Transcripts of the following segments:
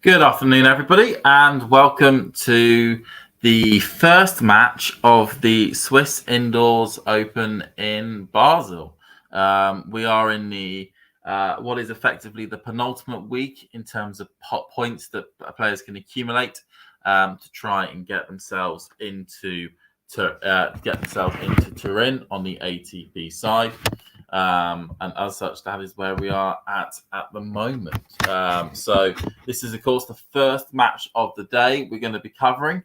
Good afternoon, everybody, and welcome to the first match of the Swiss Indoors Open in Basel. We are in the what is effectively the penultimate week in terms of points that players can accumulate to try and get themselves into Turin on the ATP side. And as such, that is where we are at the moment. So this is, of course, the first match of the day we're going to be covering,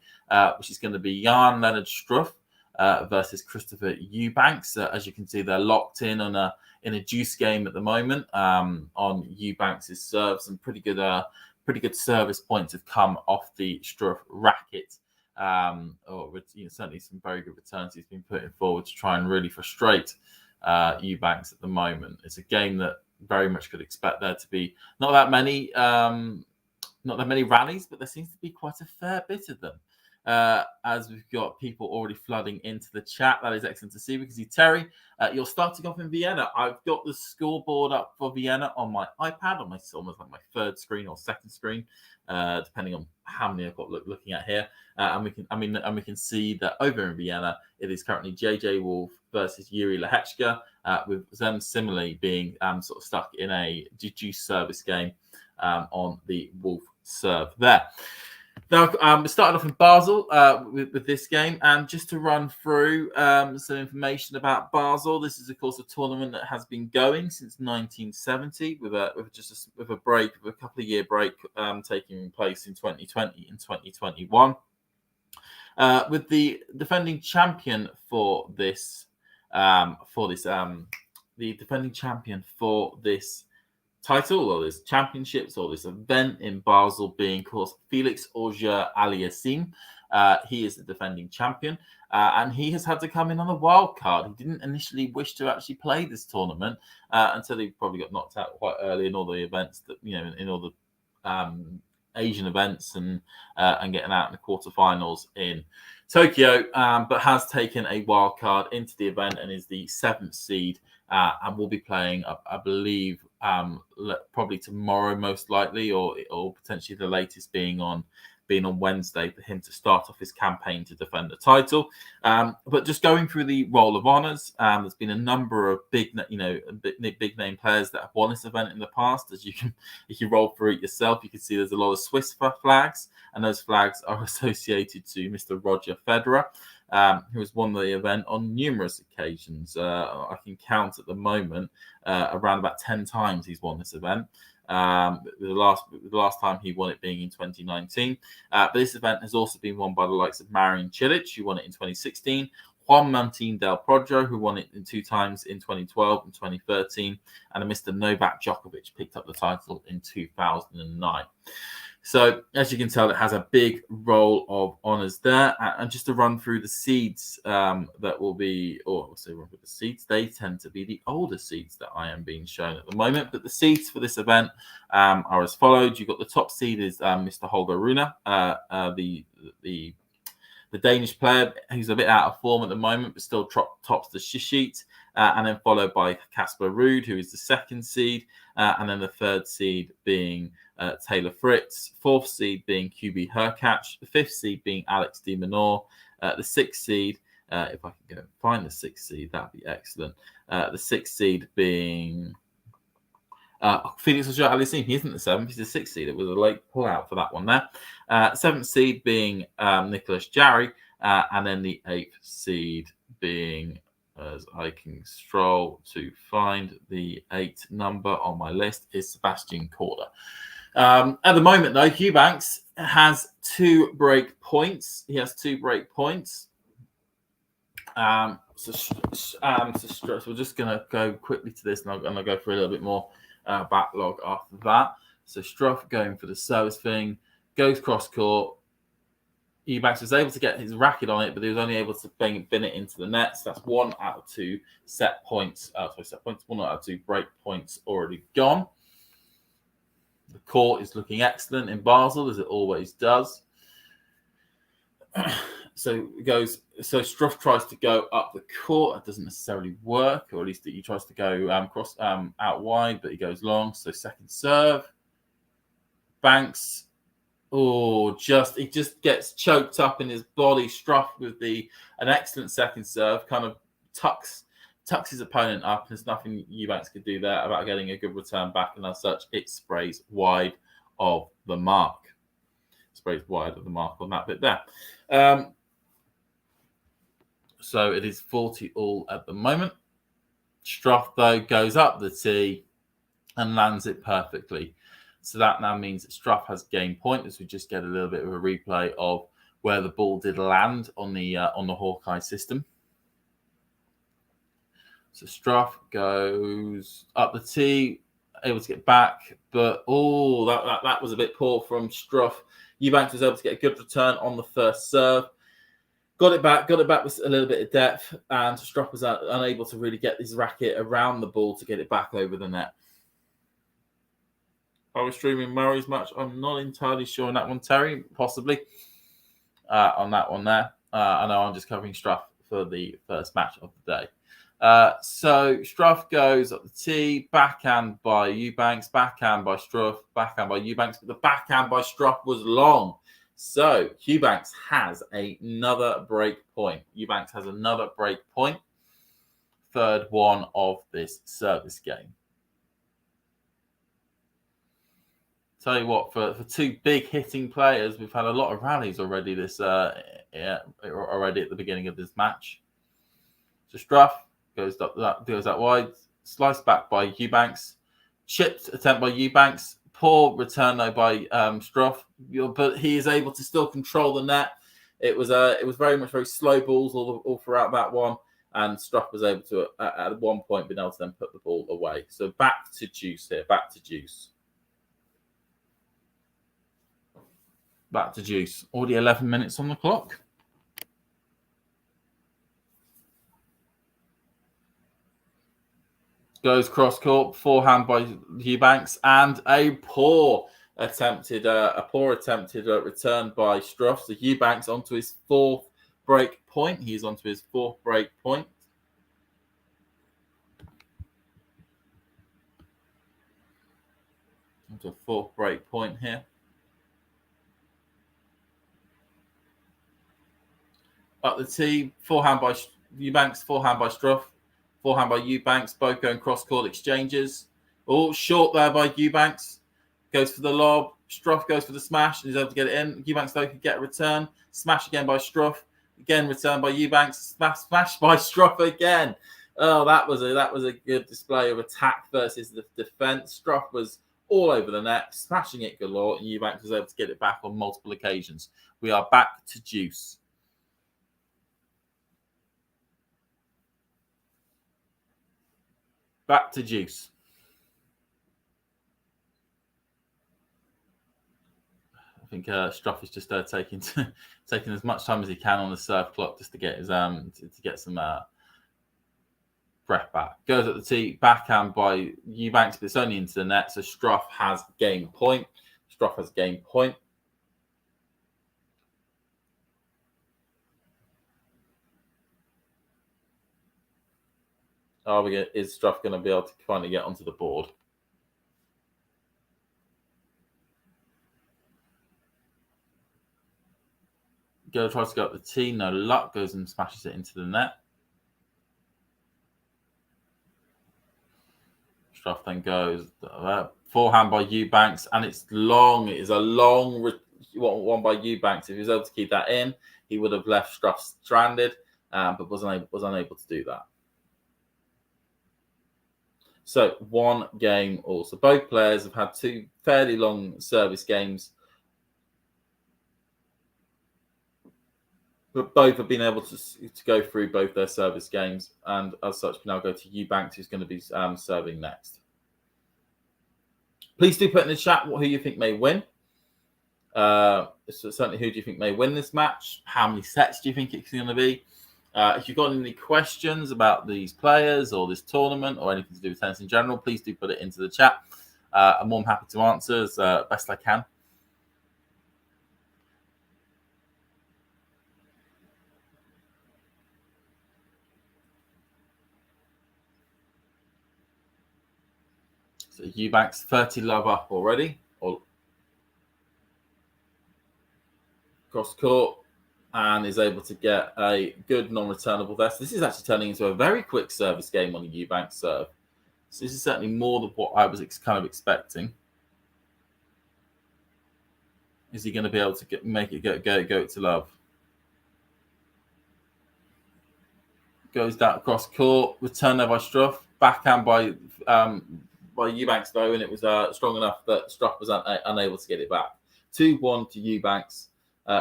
which is going to be Lennard Struff versus Christopher Eubanks. As you can see, they're locked in on a juice game at the moment on Eubanks' serve. Some pretty good service points have come off the Struff racket. Certainly some very good returns he's been putting forward to try and really frustrate Eubanks at the moment. It's a game that very much could expect there to be not that many rallies, but there seems to be quite a fair bit of them. As we've got people already flooding into the chat. That is excellent to see. Because Terry, you're starting off in Vienna. I've got the scoreboard up for Vienna on my iPad, on my almost like my third screen or second screen, depending on how many I've got looking at here. And we can see that over in Vienna, it is currently JJ Wolf versus Yuri Lehechka, with them similarly being sort of stuck in a juice service game on the Wolf serve there. Now, we started off in Basel with this game, and just to run through some information about Basel, this is, of course, a tournament that has been going since 1970, with a couple of year break taking place in 2020 and 2021. With the defending champion for this title or this championships or this event in Basel being, of course, Felix Auger-Aliassime. He is the defending champion, and he has had to come in on a wild card. He didn't initially wish to actually play this tournament until he probably got knocked out quite early in all the events that in all the Asian events and getting out in the quarterfinals in Tokyo, but has taken a wild card into the event and is the 7th seed and will be playing, I believe, probably tomorrow, most likely, or potentially the latest being on Wednesday for him to start off his campaign to defend the title. But just going through the roll of honours, there's been a number of big name players that have won this event in the past. As you can, if you roll through it yourself, you can see there's a lot of Swiss flags, and those flags are associated to Mr. Roger Federer, who has won the event on numerous occasions. I can count at the moment around about 10 times he's won this event. The last time he won it being in 2019. But this event has also been won by the likes of Marian Cilic, who won it in 2016, Juan Martín del Potro, who won it in 2 times in 2012 and 2013, and a Mr. Novak Djokovic picked up the title in 2009. So, as you can tell, it has a big roll of honours there. And just to run through the seeds that will be, or I'll say run through the seeds, they tend to be the older seeds that I am being shown at the moment. But the seeds for this event are as follows. You've got the top seed is Mr. Holger Rune, the Danish player who's a bit out of form at the moment, but still tops the sheet. And then followed by Casper Ruud, who is the 2nd seed. And then the 3rd seed being Taylor Fritz, 4th seed being QB Hurkacz, the 5th seed being Alex de Minaur, the 6th seed, if I can go and find the 6th seed, that'd be excellent. The 6th seed being Felix Auger-Aliassime. He isn't the 7th, he's the 6th seed. It was a late pull out for that one there. 7th seed being Nicholas Jarry, and then the 8th seed being, as I can scroll to find the 8th number on my list, is Sebastian Korda. At the moment, though, Eubanks has 2 break points. He has 2 break points. So we're just going to go quickly to this, and I'm going to go through a little bit more backlog after that. So Struff going for the service thing, goes cross court. Eubanks was able to get his racket on it, but he was only able to bin it into the net. So that's 1 out of 2 set points. 1 out of 2 break points already gone. The court is looking excellent in Basel, as it always does. So Struff tries to go up the court. It doesn't necessarily work, or at least he tries to go out wide, but he goes long. So 2nd serve. Banks Oh, he just gets choked up in his body. Struff with an excellent second serve, kind of tucks his opponent up. There's nothing Eubanks could do there about getting a good return back, and as such, it sprays wide of the mark. Sprays wide of the mark on that bit there. So it is 40 all at the moment. Struff, though, goes up the tee and lands it perfectly. So that now means that Struff has game point, as we just get a little bit of a replay of where the ball did land on the Hawkeye system. So Struff goes up the tee, able to get back, but that was a bit poor from Struff. Eubanks was able to get a good return on the first serve. Got it back with a little bit of depth, and Struff was unable to really get his racket around the ball to get it back over the net. I was streaming Murray's match. I'm not entirely sure on that one, Terry. Possibly on that one there. I know I'm just covering Struff for the first match of the day. So Struff goes up the tee, backhand by Eubanks, backhand by Struff, backhand by Eubanks, but the backhand by Struff was long. So Eubanks has another break point. Third one of this service game. Tell you what, for two big hitting players, we've had a lot of rallies already already at the beginning of this match. So Struff goes out wide, sliced back by Eubanks, chipped attempt by Eubanks, poor return though by Struff, but he is able to still control the net. It was very slow balls all throughout that one, and Struff was able to at one point been able to then put the ball away. So back to Juice here, back to Juice. Already 11 minutes on the clock. Goes cross court, forehand by Eubanks, and a poor attempted return by Struff. So Eubanks onto his fourth break point. He's onto his fourth break point. Onto a fourth break point here. Up the tee, forehand by Eubanks, forehand by Struff, forehand by Eubanks, both going cross-court exchanges. Oh, short there by Eubanks. Goes for the lob. Struff goes for the smash, and he's able to get it in. Eubanks, though, could get a return. Smash again by Struff. Again, return by Eubanks. Smash by Struff again. Oh, that was a good display of attack versus the defense. Struff was all over the net, smashing it galore, and Eubanks was able to get it back on multiple occasions. We are back to Juice. Back to Juice. I think Struff is just taking as much time as he can on the serve clock just to get his to get some breath back. Goes at the tee, backhand by Eubanks, but it's only into the net, so Struff has game point. Is Struff going to be able to finally get onto the board? Tries to go up the tee, no luck, goes and smashes it into the net. Struff then goes forehand by Eubanks, and it's long. It is a long one by Eubanks. If he was able to keep that in, he would have left Struff stranded, but was unable to do that. So one game all. So both players have had two fairly long service games, but both have been able to go through both their service games, and as such, we now go to Eubanks, who's going to be serving next. Please do put in the chat who you think may win. Certainly, who do you think may win this match? How many sets do you think it's going to be? If you've got any questions about these players or this tournament or anything to do with tennis in general, please do put it into the chat. I'm more than happy to answer as best I can. So Eubanks 30 love up already. cross court and is able to get a good non-returnable there. So this is actually turning into a very quick service game on the Eubanks serve. So this is certainly more than what I was kind of expecting. Is he going to be able to make it go to love? Goes down across court, return there by Struff, backhand by Eubanks though, and it was strong enough that Struff was unable to get it back. 2-1 to Eubanks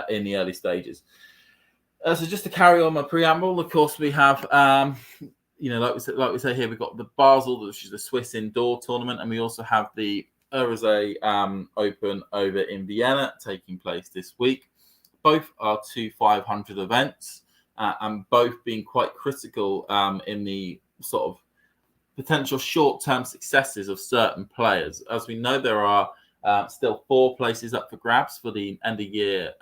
in the early stages. So just to carry on my preamble, of course we have like we say here, we've got the Basel, which is the Swiss indoor tournament, and we also have the Eurozone Open over in Vienna taking place this week. Both are 2 500 events. And both being quite critical in the sort of potential short-term successes of certain players. As we know, there are still 4 places up for grabs for the end-of-year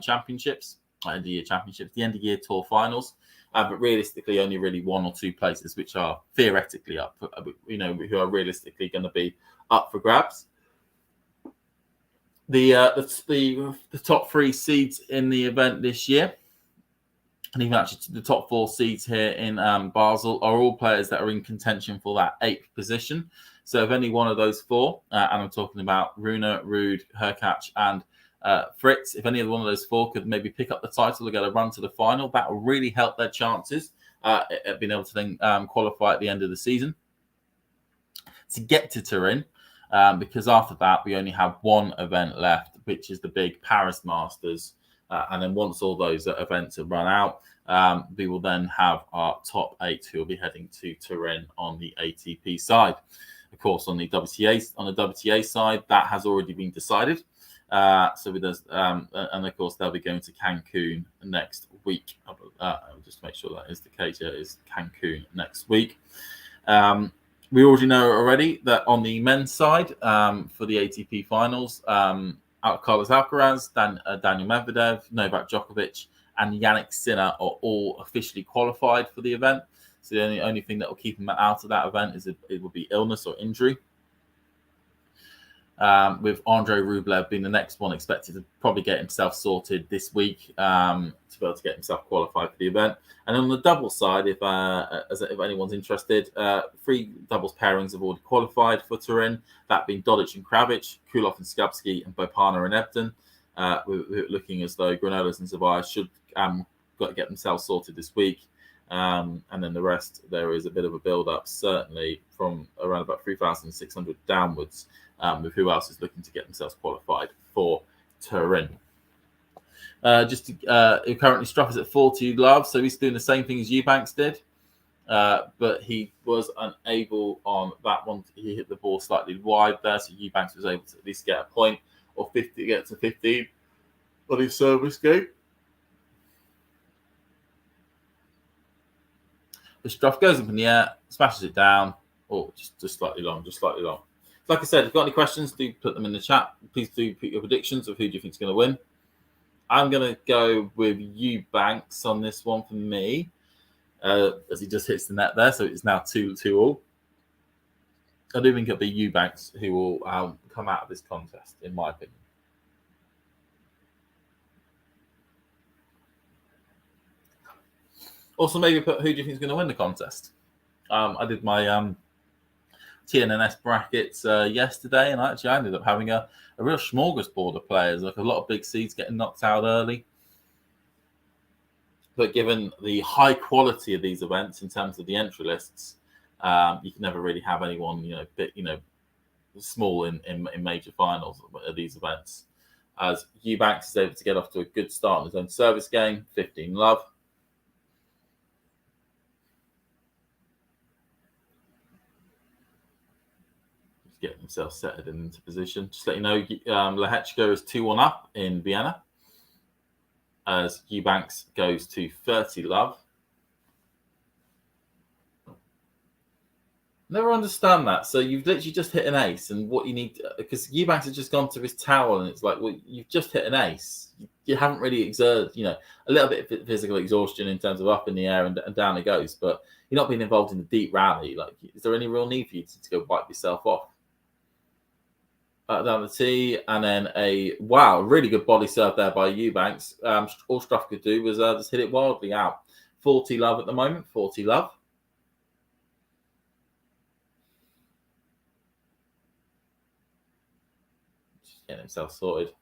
championships, the end-of-year tour finals. But realistically, only really 1 or 2 places which are theoretically up, who are realistically going to be up for grabs. The top 3 seeds in the event this year, and even actually the top 4 seeds here in Basel, are all players that are in contention for that 8th position. So if any one of those 4, and I'm talking about Rune, Ruud, Herkach, and Fritz, if any of one of those 4 could maybe pick up the title or get a run to the final, that will really help their chances at being able to then qualify at the end of the season to get to Turin. Because after that, we only have 1 event left, which is the big Paris Masters. And then once all those events have run out, we will then have our top 8 who will be heading to Turin on the ATP side. Of course, on the WTA side, that has already been decided. And of course, they'll be going to Cancun next week. Just to make sure that is the case. Yeah, it is Cancun next week. We already know that on the men's side, for the ATP finals, Carlos Alcaraz, Daniel Medvedev, Novak Djokovic, and Yannick Sinner are all officially qualified for the event. So the only thing that will keep them out of that event is it will be illness or injury. With Andrei Rublev being the next one expected to probably get himself sorted this week to be able to get himself qualified for the event. And on the doubles side, if anyone's interested, 3 doubles pairings have already qualified for Turin, that being Dodic and Kravic, Kulov and Skabsky, and Bopana and Ebden. We're looking as though Granollers and Zavai should get themselves sorted this week. And then the rest, there is a bit of a build-up, certainly from around about 3,600 downwards, with who else is looking to get themselves qualified for Turin. Currently Struff is at 40 love, so he's doing the same thing as Eubanks did, but he was unable on that one. He hit the ball slightly wide there, so Eubanks was able to at least get a point or 50, get to 15 on his service game. The Struff goes up in the air, smashes it down. Oh, just slightly long. Like I said, if you've got any questions, do put them in the chat. Please do put your predictions of who do you think is going to win. I'm going to go with Eubanks on this one for me, as he just hits the net there. So it's now 2-2 I do think it'll be Eubanks who will come out of this contest, in my opinion. Also, maybe put who do you think is going to win the contest? I did my TNNS brackets yesterday, and I ended up having a real smorgasbord of players, like a lot of big seeds getting knocked out early. But given the high quality of these events in terms of the entry lists, you can never really have anyone, small in major finals of these events. As Eubanks is able to get off to a good start in his own service game, 15 love. Getting himself set into position. Just let you know, Lehechka is 2-1 up in Vienna as Eubanks goes to 30 love. Never understand that. So you've literally just hit an ace, and what you need, because Eubanks has just gone to his towel, and it's like, well, you've just hit an ace. You haven't really exerted, a little bit of physical exhaustion in terms of up in the air and down it goes, but you're not being involved in the deep rally. Like, is there any real need for you to go wipe yourself off? down the tee, and then a really good body serve there by Eubanks. All Struff could do was just hit it wildly out. 40 love at the moment. 40 love. Just getting himself sorted.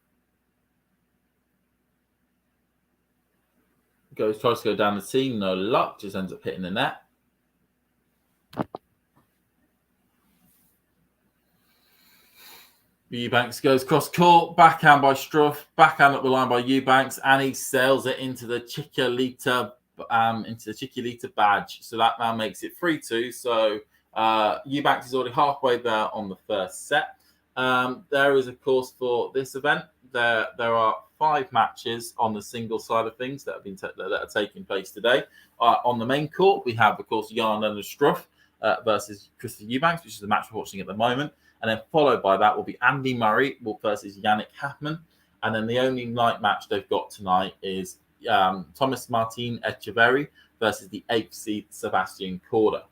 Tries to go down the tee, no luck. Just ends up hitting the net. Eubanks goes cross court, backhand by Struff, backhand up the line by Eubanks, and he sails it into the Chiquilita badge. So that now makes it 3-2. So Eubanks is already halfway there on the first set. There is, of course, for this event, there are 5 matches on the single side of things that have been that are taking place today. On the main court, we have, of course, Lennard Struff versus Christopher Eubanks, which is the match we're watching at the moment. And then followed by that will be Andy Murray versus Yannick Haffman. And then the only night match they've got tonight is Thomas Martin Echeverry versus the 8th seed Sebastian Korda.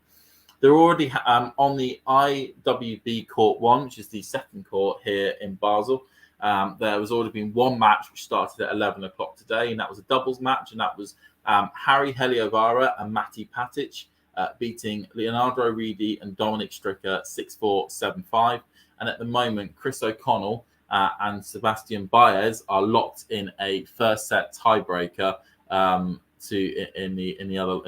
They're already on the IWB Court 1, which is the second court here in Basel. There has already been one match which started at 11 o'clock today, and that was a doubles match, and that was Harry Heliovara and Matti Patic beating Leonardo Ridi and Dominic Stricker 6-4, 7-5. And at the moment, Chris O'Connell and Sebastian Baez are locked in a first set tiebreaker in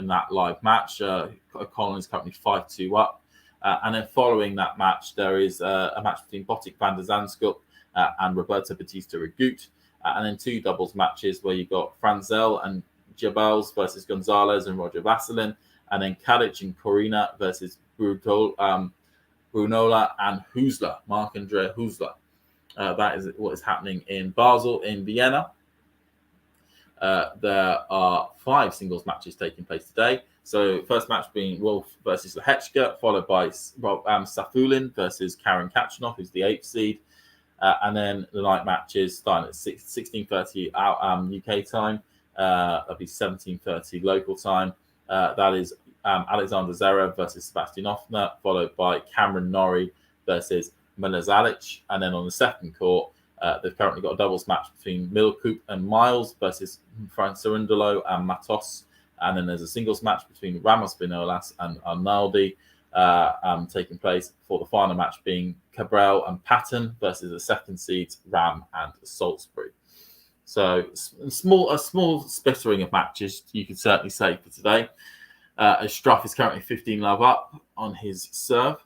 that live match. O'Connell is currently 5-2 up. And then following that match, there is a match between Botic van der Zandschulp and Roberto Batista Agut. And then 2 doubles matches where you've got Franzel and Jabals versus Gonzalez and Roger Vasselin. And then Kadic and Corina versus Brunola and Husler, Marc-Andre Husler. That is what is happening in Basel. In Vienna, there are 5 singles matches taking place today. So first match being Wolf versus Lehechka, followed by Safulin versus Karen Kachanov, who's the 8th seed. And then the night matches starting at 16:30 UK time. That'll be 17:30 local time. That is Alexander Zverev versus Sebastian Offner, followed by Cameron Norrie versus Milazalic. And then on the second court, they've currently got a doubles match between Milkoop and Miles versus Frank Cerundolo and Matos. And then there's a singles match between Ramos Vinolas and Arnaldi taking place, for the final match being Cabral and Patton versus the second seeds Ram and Salisbury. So a small splittering of matches, you could certainly say, for today. As Struff is currently 15 love up on his serve.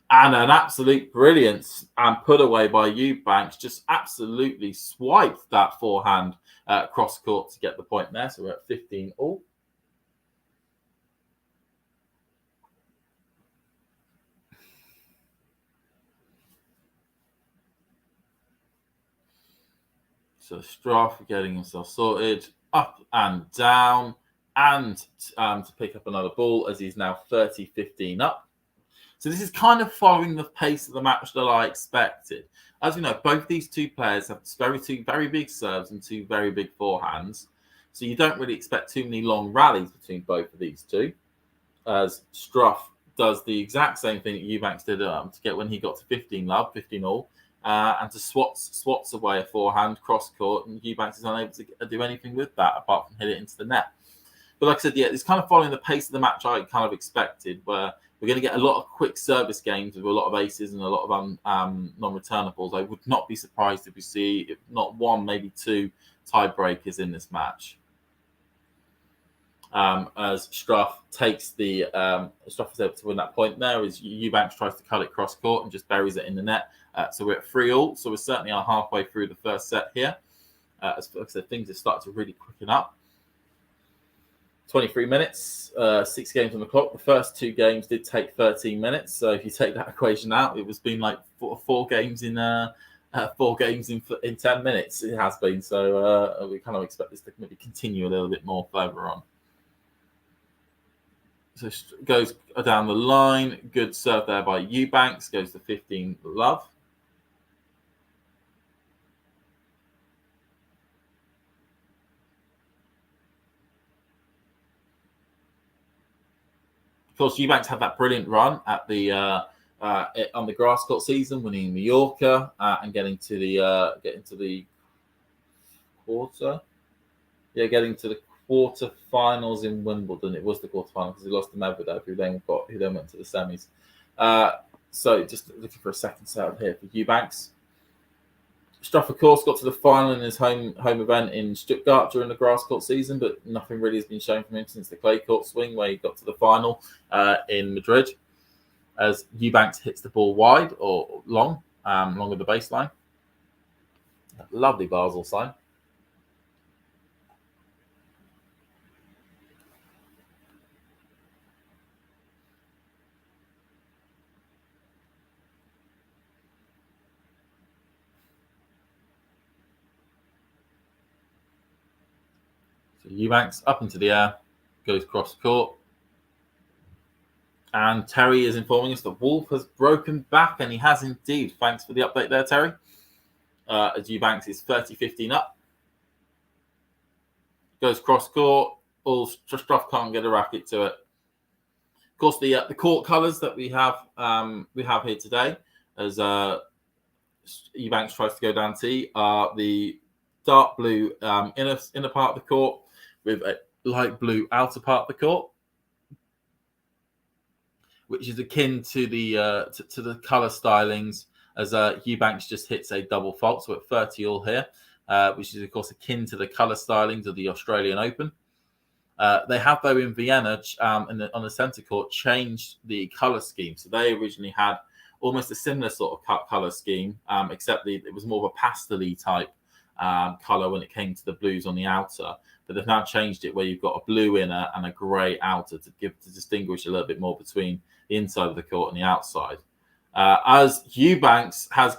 And an absolute brilliance and put away by Eubanks. Just absolutely swiped that forehand cross court to get the point there. So we're at 15 all. So Struff getting himself sorted, up and down, and to pick up another ball as he's now 30-15 up. So this is kind of following the pace of the match that I expected. As we know, both these two players have two very big serves and 2 very big forehands. So you don't really expect too many long rallies between both of these two, as Struff does the exact same thing that Eubanks did to get when he got to 15 all. And to swats away a forehand cross court, and Eubanks is unable to do anything with that apart from hit it into the net. But like I said, yeah, it's kind of following the pace of the match I kind of expected, where we're going to get a lot of quick service games with a lot of aces and a lot of non-returnables. I would not be surprised if we see, if not 1, maybe 2 tiebreakers in this match. As Struff takes Struff is able to win that point there, as Eubanks tries to cut it cross court and just buries it in the net. So we're at 3 all. So we certainly are halfway through the first set here. As I said, things have started to really quicken up. 23 minutes, 6 games on the clock. The first 2 games did take 13 minutes. So if you take that equation out, it was been like 4 games in 10 minutes. It has been. So we kind of expect this to maybe continue a little bit more further on. So goes down the line. Good serve there by Eubanks. Goes to 15 love. Of course, Eubanks had that brilliant run at the on the grass court season, winning Mallorca and getting to the quarter. Yeah, getting to the quarterfinals in Wimbledon. It was the quarterfinal because he lost to Medvedev, who then went to the semis. So just looking for a second serve here for Eubanks. Struff, of course, got to the final in his home event in Stuttgart during the grass court season, but nothing really has been shown from him since the clay court swing, where he got to the final in Madrid. As Eubanks hits the ball wide or long of the baseline. Lovely Basel sign. So Eubanks up into the air, goes cross court. And Terry is informing us that Wolf has broken back, and he has indeed. Thanks for the update there, Terry. As Eubanks is 30-15 up. Goes cross court. Struff can't get a racket to it. Of course, the court colours that we have here today, as Eubanks tries to go down T, are the dark blue inner part of the court with a light blue outer part of the court, which is akin to the colour stylings, as Eubanks just hits a double fault, so at 30 all here, which is, of course, akin to the colour stylings of the Australian Open. They have, though, in Vienna, on the centre court, changed the colour scheme. So they originally had almost a similar sort of colour scheme, except it was more of a pastel-y type colour when it came to the blues on the outer. But they've now changed it where you've got a blue inner and a grey outer to distinguish a little bit more between the inside of the court and the outside. As Eubanks has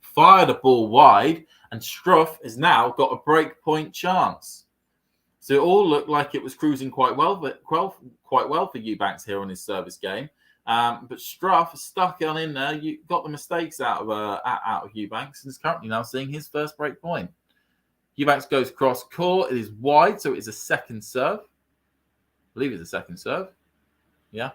fired a ball wide, and Struff has now got a break point chance. So it all looked like it was cruising quite well for Eubanks here on his service game. But Struff stuck on in there. You got the mistakes out of Eubanks, and is currently now seeing his first break point. Eubanks goes cross court. It is wide, so it is a second serve. I believe it's a second serve. Yeah.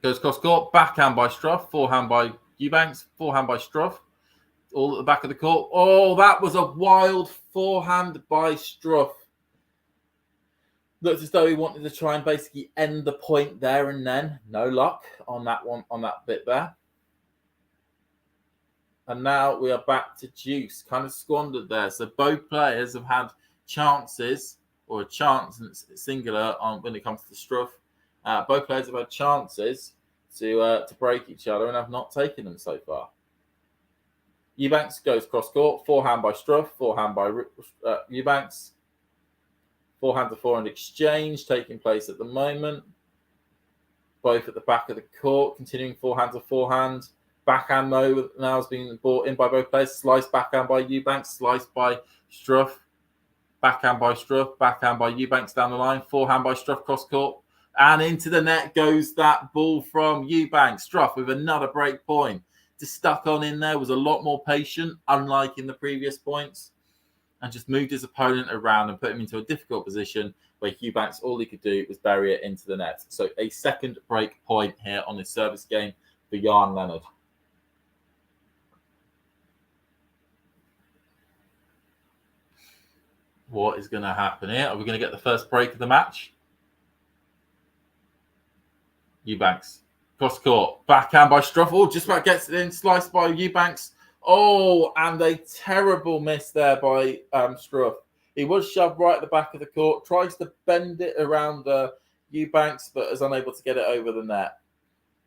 Goes cross court. Backhand by Struff. Forehand by Eubanks. Forehand by Struff. All at the back of the court. Oh, that was a wild forehand by Struff. Looked as though he wanted to try and basically end the point there and then. No luck on that one, on that bit there. And now we are back to deuce. Kind of squandered there. So both players have had chances, or a chance, and it's singular when it comes to Struff. Both players have had chances to break each other and have not taken them so far. Eubanks goes cross court. Forehand by Struff. Forehand by Eubanks. Forehand to forehand exchange taking place at the moment. Both at the back of the court. Continuing forehand to forehand. Backhand, though, now has been brought in by both players. Slice backhand by Eubanks. Sliced by Struff. Backhand by Struff. Backhand by Eubanks down the line. Forehand by Struff cross court. And into the net goes that ball from Eubanks. Struff with another break point. Just stuck on in there, was a lot more patient, unlike in the previous points, and just moved his opponent around and put him into a difficult position where Eubanks, all he could do was bury it into the net. So a second break point here on this service game for Jan Lennard. What is going to happen here? Are we going to get the first break of the match? Eubanks. Cross court. Backhand by Struff. Oh, just about gets it in. Sliced by Eubanks. Oh, and a terrible miss there by Struff. He was shoved right at the back of the court. Tries to bend it around Eubanks, but is unable to get it over the net.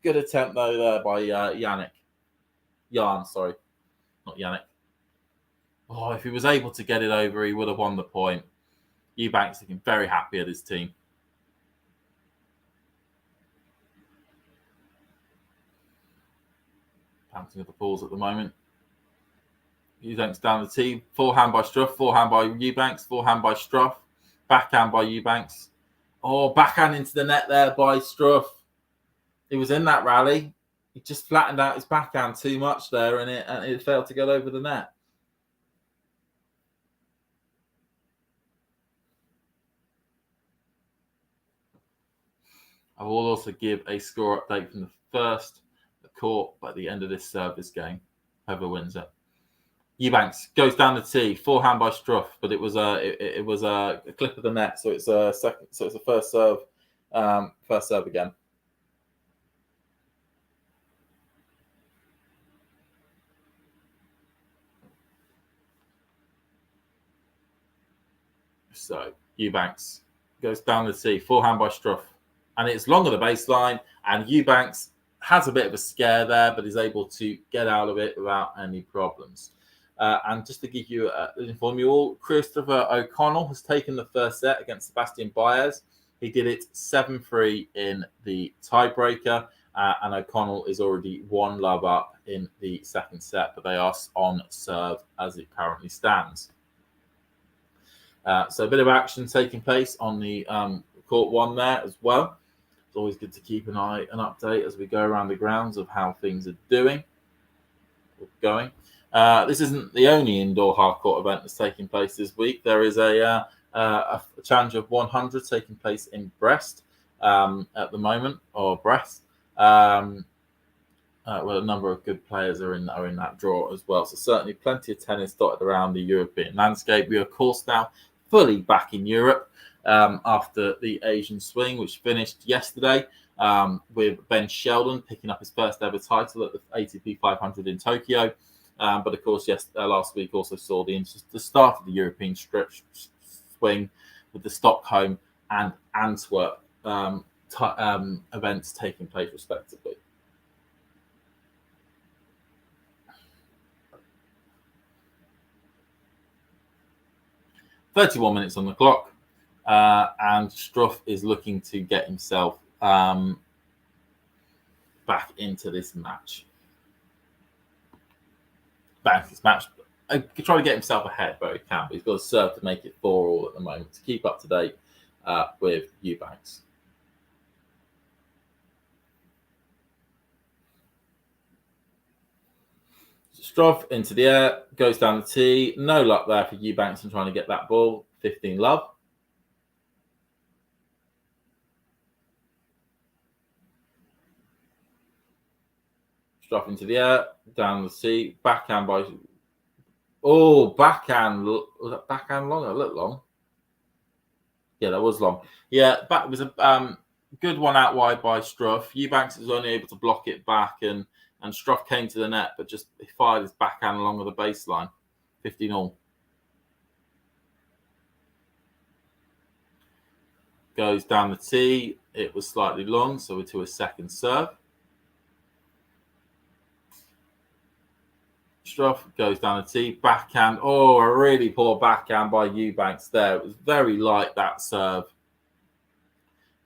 Good attempt, though, there by Jan, sorry. Not Yannick. Oh, if he was able to get it over, he would have won the point. Eubanks looking very happy at his team. Bouncing at the balls at the moment. Eubanks down the tee. Forehand by Struff. Forehand by Eubanks. Forehand by Struff. Backhand by Eubanks. Oh, backhand into the net there by Struff. He was in that rally. He just flattened out his backhand too much there, and it failed to get over the net. I will also give a score update from the first court by the end of this service game. Whoever wins it. Eubanks goes down the tee, forehand by Struff, but it was a clip of the net, so it's a second. So it's a first serve again. So Eubanks goes down the tee, forehand by Struff, and it's long of the baseline, and Eubanks has a bit of a scare there, but is able to get out of it without any problems. And just to give you, inform you all, Christopher O'Connell has taken the first set against Sebastian Baez. He did it 7-3 in the tiebreaker, and O'Connell is already 1-love up in the second set, but they are on serve as it currently stands. So a bit of action taking place on the court one there as well. It's always good to keep an update as we go around the grounds of how things are doing or going. This isn't the only indoor hardcourt event that's taking place this week. There is a challenge of 100 taking place in Brest at the moment, or Brest. Well, a number of good players are in that draw as well. So certainly plenty of tennis dotted around the European landscape. We are, of course, now fully back in Europe after the Asian swing, which finished yesterday with Ben Sheldon picking up his first ever title at the ATP 500 in Tokyo. But of course, last week also saw the start of the European swing with the Stockholm and Antwerp events taking place respectively. "31 minutes on the clock, and Struff is looking to get himself back into this match. Try to get himself ahead where he can, but he's got to serve to make it 4-all at the moment to keep up to date with Eubanks. Struff into the air, goes down the tee. No luck there for Eubanks in trying to get that ball. 15-love. Struff into the air, down the tee, backhand by... Oh, backhand. Was that backhand long? It looked long. Yeah, that was long. Yeah, it was a good one out wide by Struff. Eubanks was only able to block it back, and Struff came to the net, but just he fired his backhand along with the baseline. 15-all. Goes down the tee. It was slightly long, so we're to a second serve. Struff goes down the tee, backhand. Oh, a really poor backhand by Eubanks there. It was very light, that serve.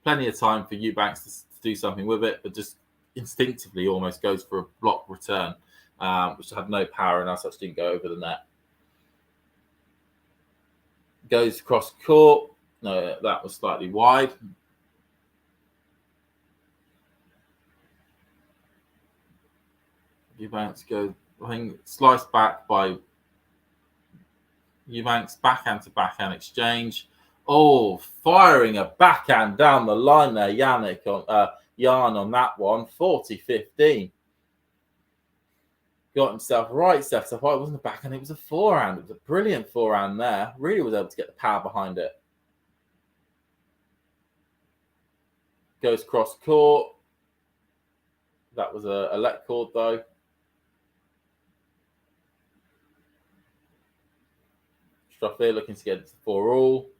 Plenty of time for Eubanks to do something with it, but just instinctively almost goes for a block return, which had no power and as such didn't go over the net. Goes across court. No, that was slightly wide. Eubanks goes... I think sliced back by Eubanks, backhand to backhand exchange. Oh, firing a backhand down the line there, Jan on that one, 40-15. Got himself right set up. It wasn't a backhand, it was a forehand. It was a brilliant forehand there. Really was able to get the power behind it. Goes cross court. That was a let cord though. Struff here looking to get it to 4-all,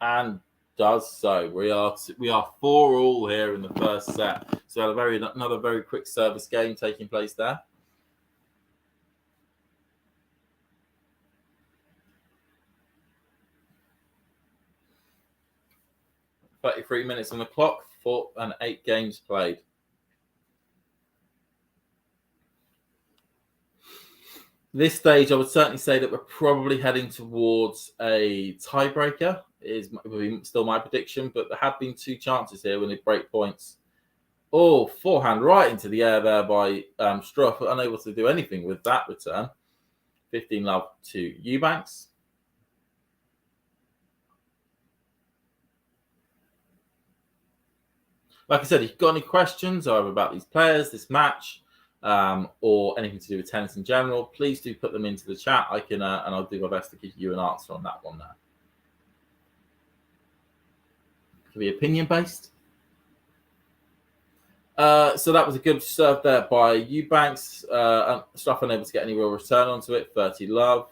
and does so. We are 4-all here in the first set. So another very quick service game taking place there. "33 minutes on the clock, 4 and 8 games played." This stage, I would certainly say that we're probably heading towards a tiebreaker. Is still my prediction, but there have been 2 chances here when they break points. Oh, forehand right into the air there by Struff, unable to do anything with that return. 15-love to Eubanks. Like I said, if you've got any questions either about these players, this match, or anything to do with tennis in general, please do put them into the chat. I can, and I'll do my best to give you an answer on that one there. Can be opinion based. So that was a good serve there by Eubanks. Struff unable to get any real return onto it. 30 love.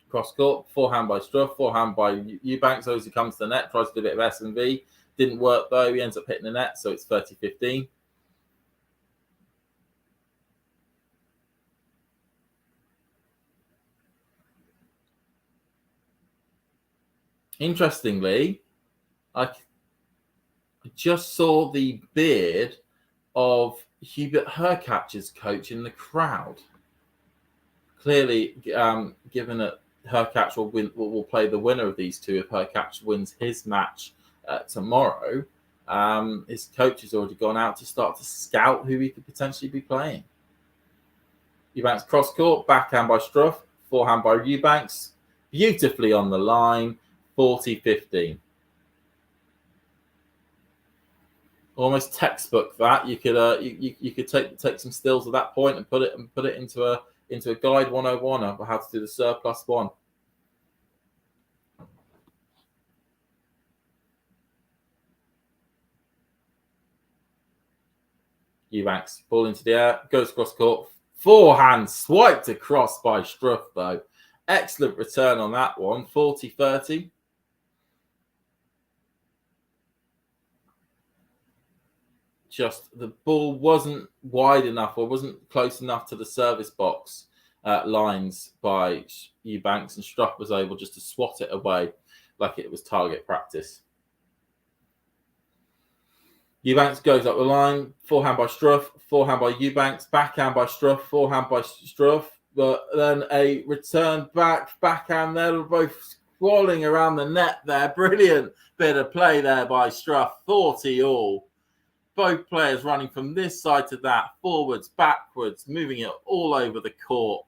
Cross court, forehand by Struff, forehand by Eubanks. Obviously comes to the net, tries to do a bit of S&V. Didn't work though. He ends up hitting the net, so it's 30-15. Interestingly, I just saw the beard of Hubert Hurkacz's coach in the crowd. Clearly, given that Hurkacz will play the winner of these two if Hurkacz wins his match tomorrow, his coach has already gone out to start to scout who he could potentially be playing. Eubanks cross court, backhand by Struff, forehand by Eubanks, beautifully on the line, 40-15. Almost textbook that. You could take some stills at that point and put it into a guide 101 of how to do the serve +1. Eubanks, ball into the air, goes cross court, forehand swiped across by Struff though. Excellent return on that one, 40-30. Just the ball wasn't wide enough or wasn't close enough to the service box lines by Eubanks, and Struff was able just to swat it away like it was target practice. Eubanks goes up the line, forehand by Struff, forehand by Eubanks, backhand by Struff, forehand by Struff, but then a return backhand there. They're both squalling around the net there. Brilliant bit of play there by Struff, 40 all. Both players running from this side to that, forwards, backwards, moving it all over the court.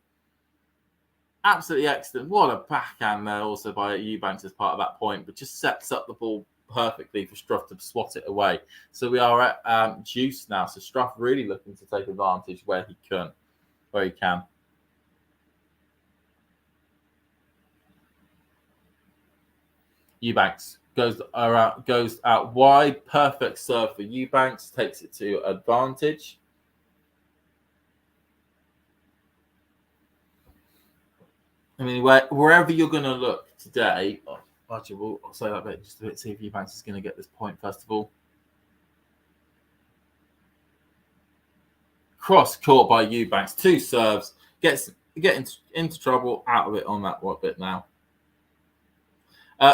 Absolutely excellent. What a backhand there also by Eubanks as part of that point, but just sets up the ball perfectly for Struff to swat it away. So we are at juice now. So Struff really looking to take advantage where he can. Eubanks goes out wide. Perfect serve for Eubanks. Takes it to advantage. I mean, wherever you're going to look today, actually, I'll say that bit just a bit. See if Eubanks is going to get this point first of all. Cross court by Eubanks. 2 serves. Get into trouble. Out of it on that one bit now.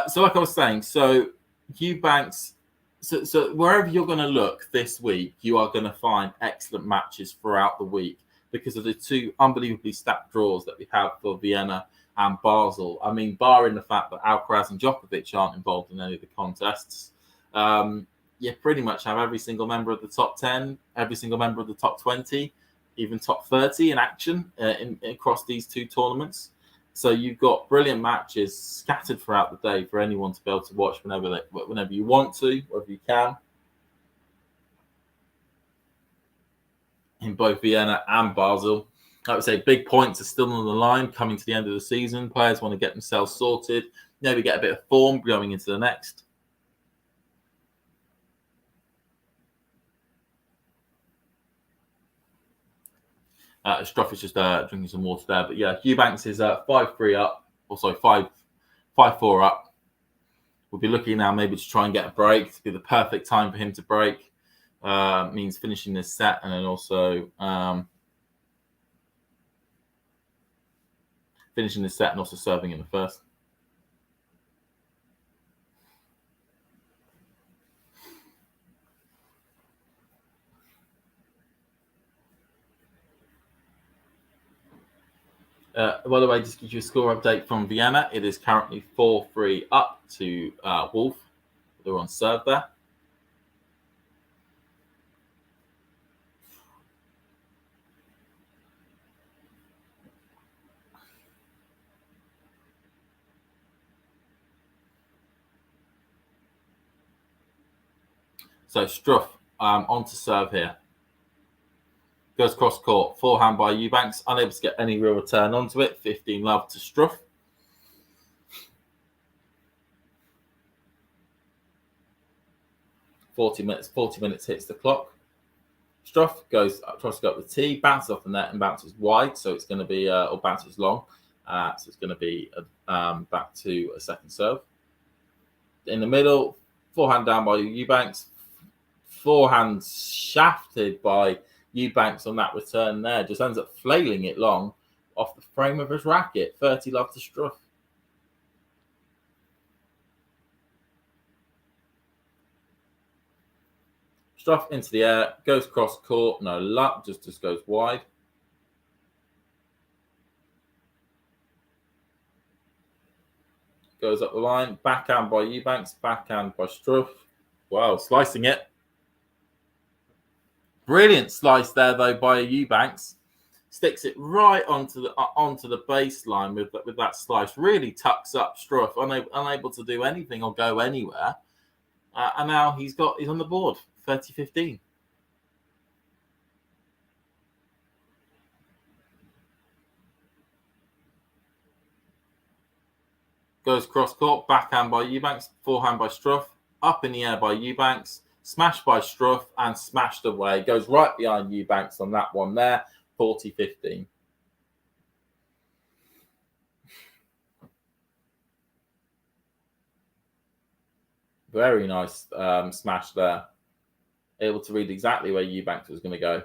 So like I was saying, so Eubanks, so wherever you're going to look this week, you are going to find excellent matches throughout the week because of the 2 unbelievably stacked draws that we have for Vienna and Basel. I mean, barring the fact that Alcaraz and Djokovic aren't involved in any of the contests, you pretty much have every single member of the top 10, every single member of the top 20, even top 30 in action across these 2 tournaments. So you've got brilliant matches scattered throughout the day for anyone to be able to watch whenever you want to, wherever you can. In both Vienna and Basel. I would say big points are still on the line coming to the end of the season. Players want to get themselves sorted, maybe get a bit of form going into the next. Struff is just drinking some water there. But yeah, Eubanks is 5-3 up. Also 5-4 up. We'll be looking now maybe to try and get a break. To be the perfect time for him to break. Means finishing this set and then also finishing this set and also serving in the first. By the way, just to give you a score update from Vienna. It is currently 4-3 up to Wolf. They're on serve there. So Struff on to serve here. Goes cross court, forehand by Eubanks, unable to get any real return onto it. 15 love to Struff. Forty minutes hits the clock. Struff tries to go up the tee, bounces off the net and bounces wide, so it's going to be or bounces long, so it's going to be back to a second serve. In the middle, forehand down by Eubanks, forehand shafted by Eubanks on that return there, just ends up flailing it long off the frame of his racket. 30 love to Struff. Struff into the air, goes cross court, no luck, just goes wide. Goes up the line, backhand by Eubanks, backhand by Struff. Wow, slicing it. Brilliant slice there though by Eubanks. Sticks it right onto the baseline with that slice. Really tucks up Struff, unable to do anything or go anywhere. And now he's on the board, 30-15. Goes cross court, backhand by Eubanks, forehand by Struff, up in the air by Eubanks, smashed by Struff and smashed away. Goes right behind Eubanks on that one there, 40-15. Very nice smash there. Able to read exactly where Eubanks was going to go.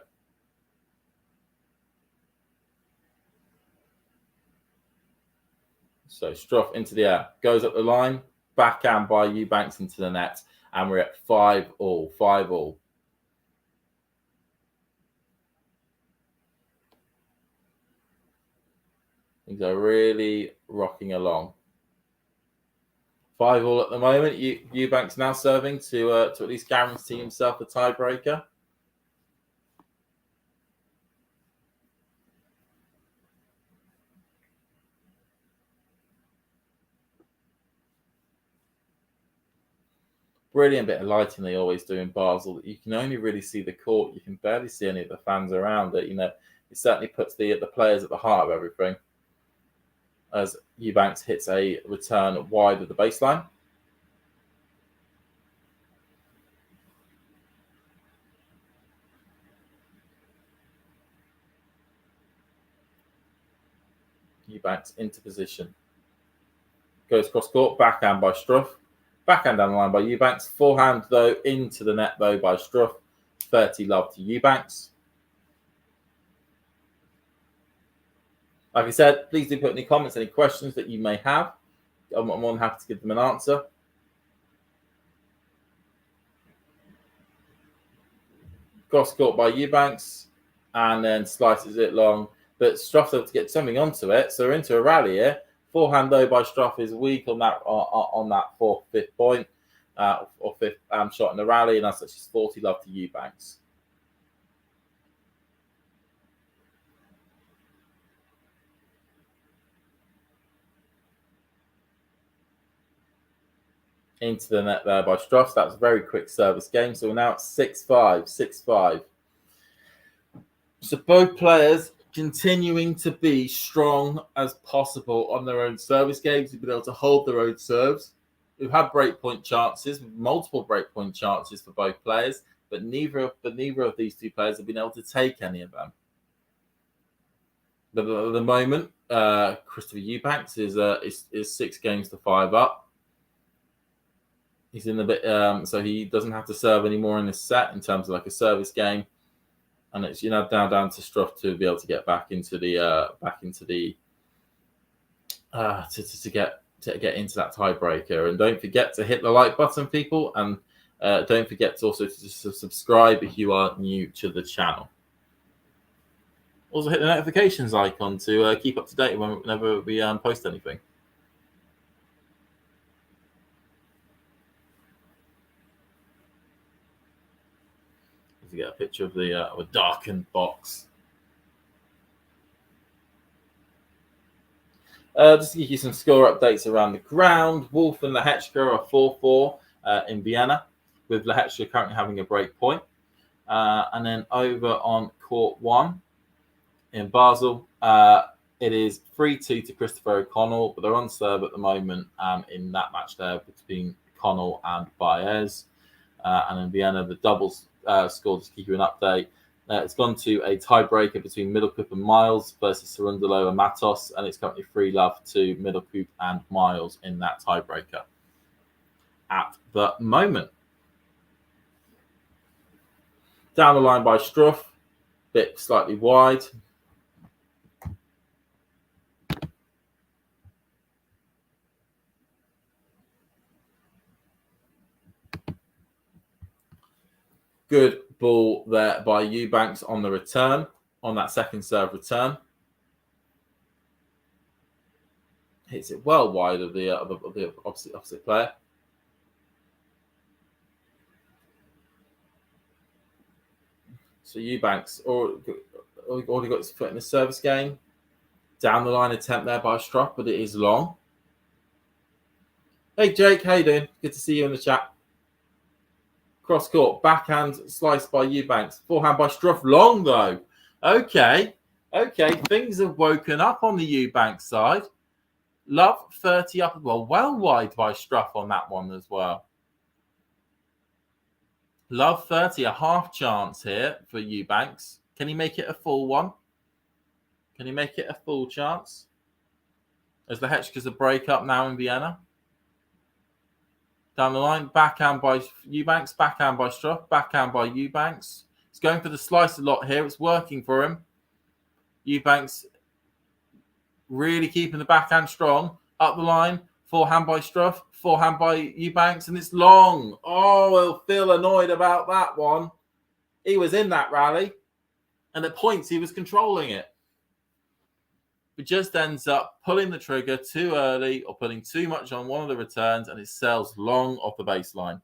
So Struff into the air, goes up the line, backhand by Eubanks into the net, and we're at 5-all, 5-all. Things are really rocking along. 5-all at the moment. Eubanks now serving to at least guarantee himself a tiebreaker. Brilliant bit of lighting they always do in Basel. You can only really see the court. You can barely see any of the fans around it. You know, it certainly puts the players at the heart of everything. As Eubanks hits a return wide of the baseline. Eubanks into position. Goes cross court, backhand by Struff. Backhand down the line by Eubanks. Forehand, though, into the net, though, by Struff. 30 love to Eubanks. Like I said, please do put any comments, any questions that you may have. I'm more than happy to give them an answer. Cross court by Eubanks, and then slices it long. But Struff's able to get something onto it, so we're into a rally here. Forehand though by Struff is weak on that fourth, fifth point, or fifth shot in the rally, and that's just 40 love to Eubanks. Into the net there by Struff. That was a very quick service game. So we're now at 6-5, 6-5. So both players continuing to be strong as possible on their own service games. We've been able to hold their own serves. We've had breakpoint chances, multiple breakpoint chances for both players, but neither of these two players have been able to take any of them. But at the moment, Christopher Eubanks is 6-5 up. He's in the bit, so he doesn't have to serve anymore in this set in terms of like a service game. And it's now down to Struff to be able to get back into the to get into that tiebreaker. And don't forget to hit the like button, people, and don't forget to also to subscribe if you are new to the channel. Also hit the notifications icon to keep up to date whenever we post anything. To get a picture of the a darkened box. Just to give you some score updates around the ground. Wolf and Lehechka are 4-4 in Vienna. with Lehecka currently having a break point. And then over on court 1 in Basel, it is 3-2 to Christopher O'Connell, but they're on serve at the moment in that match there between Connell and Baez. And in Vienna, the doubles score, just to give you an update. It's gone to a tiebreaker between Middlecoop and Miles versus Cerundolo and Matos, and it's currently 3-love to Middlecoop and Miles in that tiebreaker at the moment. Down the line by Struff, bit slightly wide. Good ball there by Eubanks on the return, on that second serve return. Hits it well wide of the opposite player. So Eubanks already got his foot in the service game. Down the line attempt there by Struff, but it is long. Hey Jake, how you doing? Good to see you in the chat. Cross court, backhand slice by Eubanks. Forehand by Struff, long though. Okay. Things have woken up on the Eubanks side. Love 30 up as well. Well wide by Struff on that one as well. Love 30, a half chance here for Eubanks. Can he make it a full one? Can he make it a full chance? As the Lehecka's a break up now in Vienna. Down the line, backhand by Eubanks, backhand by Struff, backhand by Eubanks. He's going for the slice a lot here. It's working for him. Eubanks really keeping the backhand strong. Up the line, forehand by Struff, forehand by Eubanks, and it's long. Oh, he'll feel annoyed about that one. He was in that rally, and at points he was controlling it. But just ends up pulling the trigger too early or putting too much on one of the returns, and it sails long off the baseline.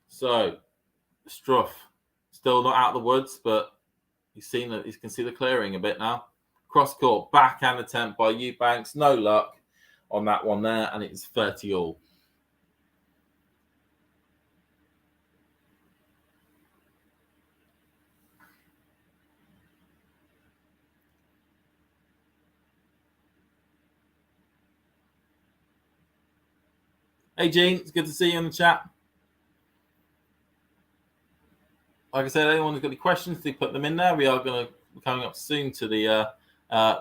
So, Struff still not out of the woods, but you can see the clearing a bit now. Cross court, backhand attempt by Eubanks. No luck on that one there, and it's 30 all. Hey, Gene, it's good to see you in the chat. Like I said, anyone who's got any questions, do put them in there. We are coming up soon to the.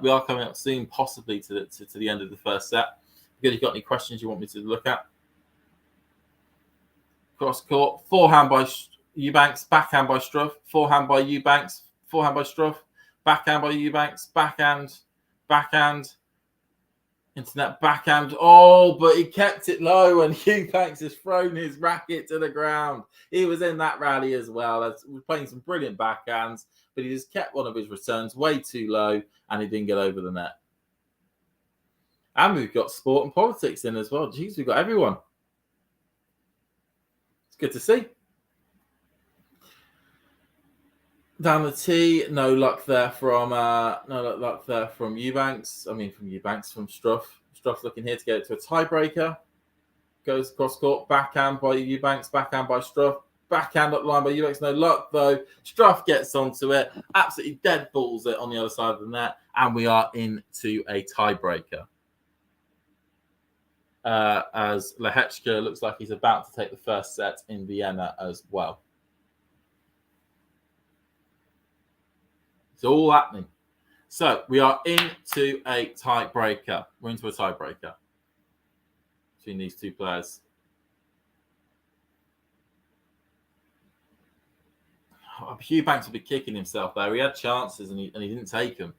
We are coming up soon, possibly to the end of the first set. If you've got any questions you want me to look at. Cross court, forehand by Eubanks, backhand by Struff, forehand by Eubanks, forehand by Struff, backhand by Eubanks, backhand, internet backhand. Oh, but he kept it low, and Eubanks has thrown his racket to the ground. He was in that rally as well. He was playing some brilliant backhands, but he just kept one of his returns way too low, and he didn't get over the net. And we've got sport and politics in as well. Jeez, we've got everyone. It's good to see. Down the tee, no luck there from Eubanks. From Struff. Struff looking here to get it to a tiebreaker. Goes cross court, backhand by Eubanks, backhand by Struff, backhand up the line by Eubanks. No luck though. Struff gets onto it, absolutely dead balls it on the other side of the net, and we are into a tiebreaker. As Lehecka looks like he's about to take the first set in Vienna as well. It's all happening. So we are into a tiebreaker. We're into a tiebreaker between these two players. Eubanks will be kicking himself there. He had chances and he didn't take them.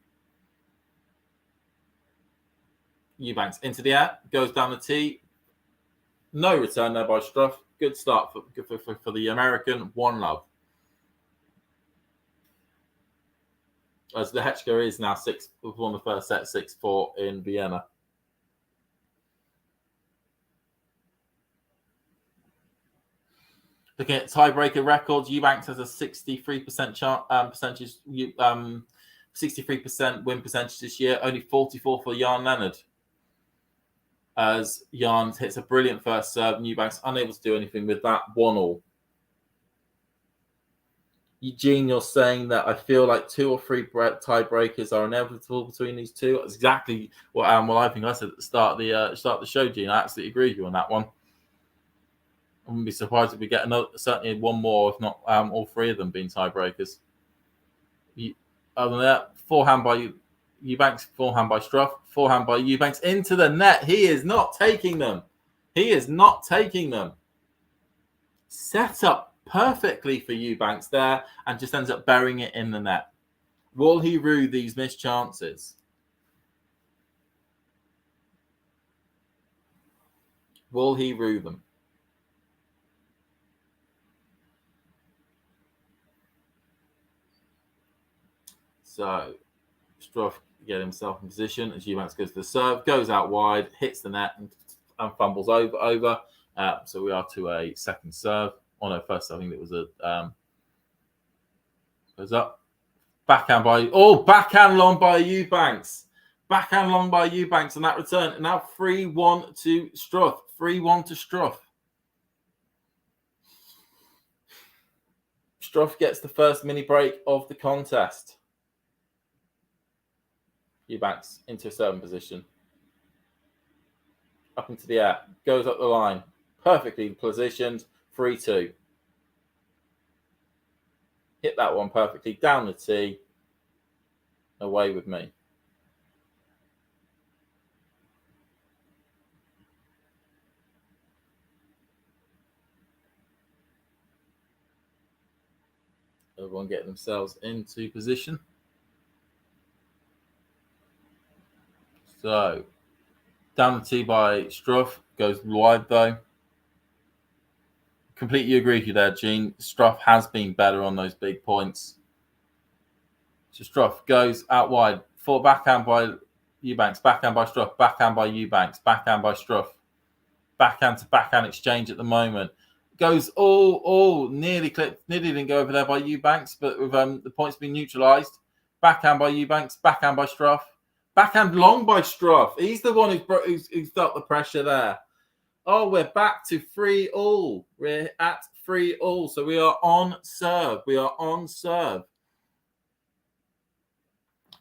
Eubanks into the air, goes down the tee. No return there by Struff. Good start for the American. 1-love. As Lehecka is now won the first set 6-4 in Vienna. Looking at tiebreaker records, Eubanks has a 63% percentage, 63% win percentage this year. Only 44 for Jan Lennard. as Jan hits a brilliant first serve. Eubanks unable to do anything with that. 1-1. Eugene, you're saying that I feel like 2 or 3 tiebreakers are inevitable between these two. That's exactly what I think I said at the start of the show, Gene. I absolutely agree with you on that one. I wouldn't be surprised if we get certainly one more, if not all 3 of them being tiebreakers. Other than that, forehand by Eubanks, forehand by Struff, forehand by Eubanks into the net. He is not taking them. Set up perfectly for Eubanks there and just ends up burying it in the net. Will he rue these missed chances? Will he rue them? So Struff get himself in position as Eubanks goes to the serve, goes out wide, hits the net and fumbles over. So we are to a second serve. Oh no, first I think it was a goes up. Backhand long by Eubanks. Backhand long by Eubanks on that return. And now 3-1 to Struff. 3-1 to Struff. Struff gets the first mini break of the contest. Eubanks into a serving position. Up into the air. Goes up the line. Perfectly positioned. 3-2. Hit that one perfectly. Down the tee. Away with me. Everyone get themselves into position. So, down the tee by Struff. Goes wide though. Completely agree with you there, Gene. Struff has been better on those big points. So Struff goes out wide. For backhand by Eubanks. Backhand by Struff. Backhand by Eubanks. Backhand by Struff. Backhand to backhand exchange at the moment. Goes all nearly clipped. Nearly didn't go over there by Eubanks, but with the points being neutralised. Backhand by Eubanks. Backhand by Struff. Backhand long by Struff. He's the one who's felt the pressure there. Oh, we're back to 3-3. We're at 3-3. So we are on serve.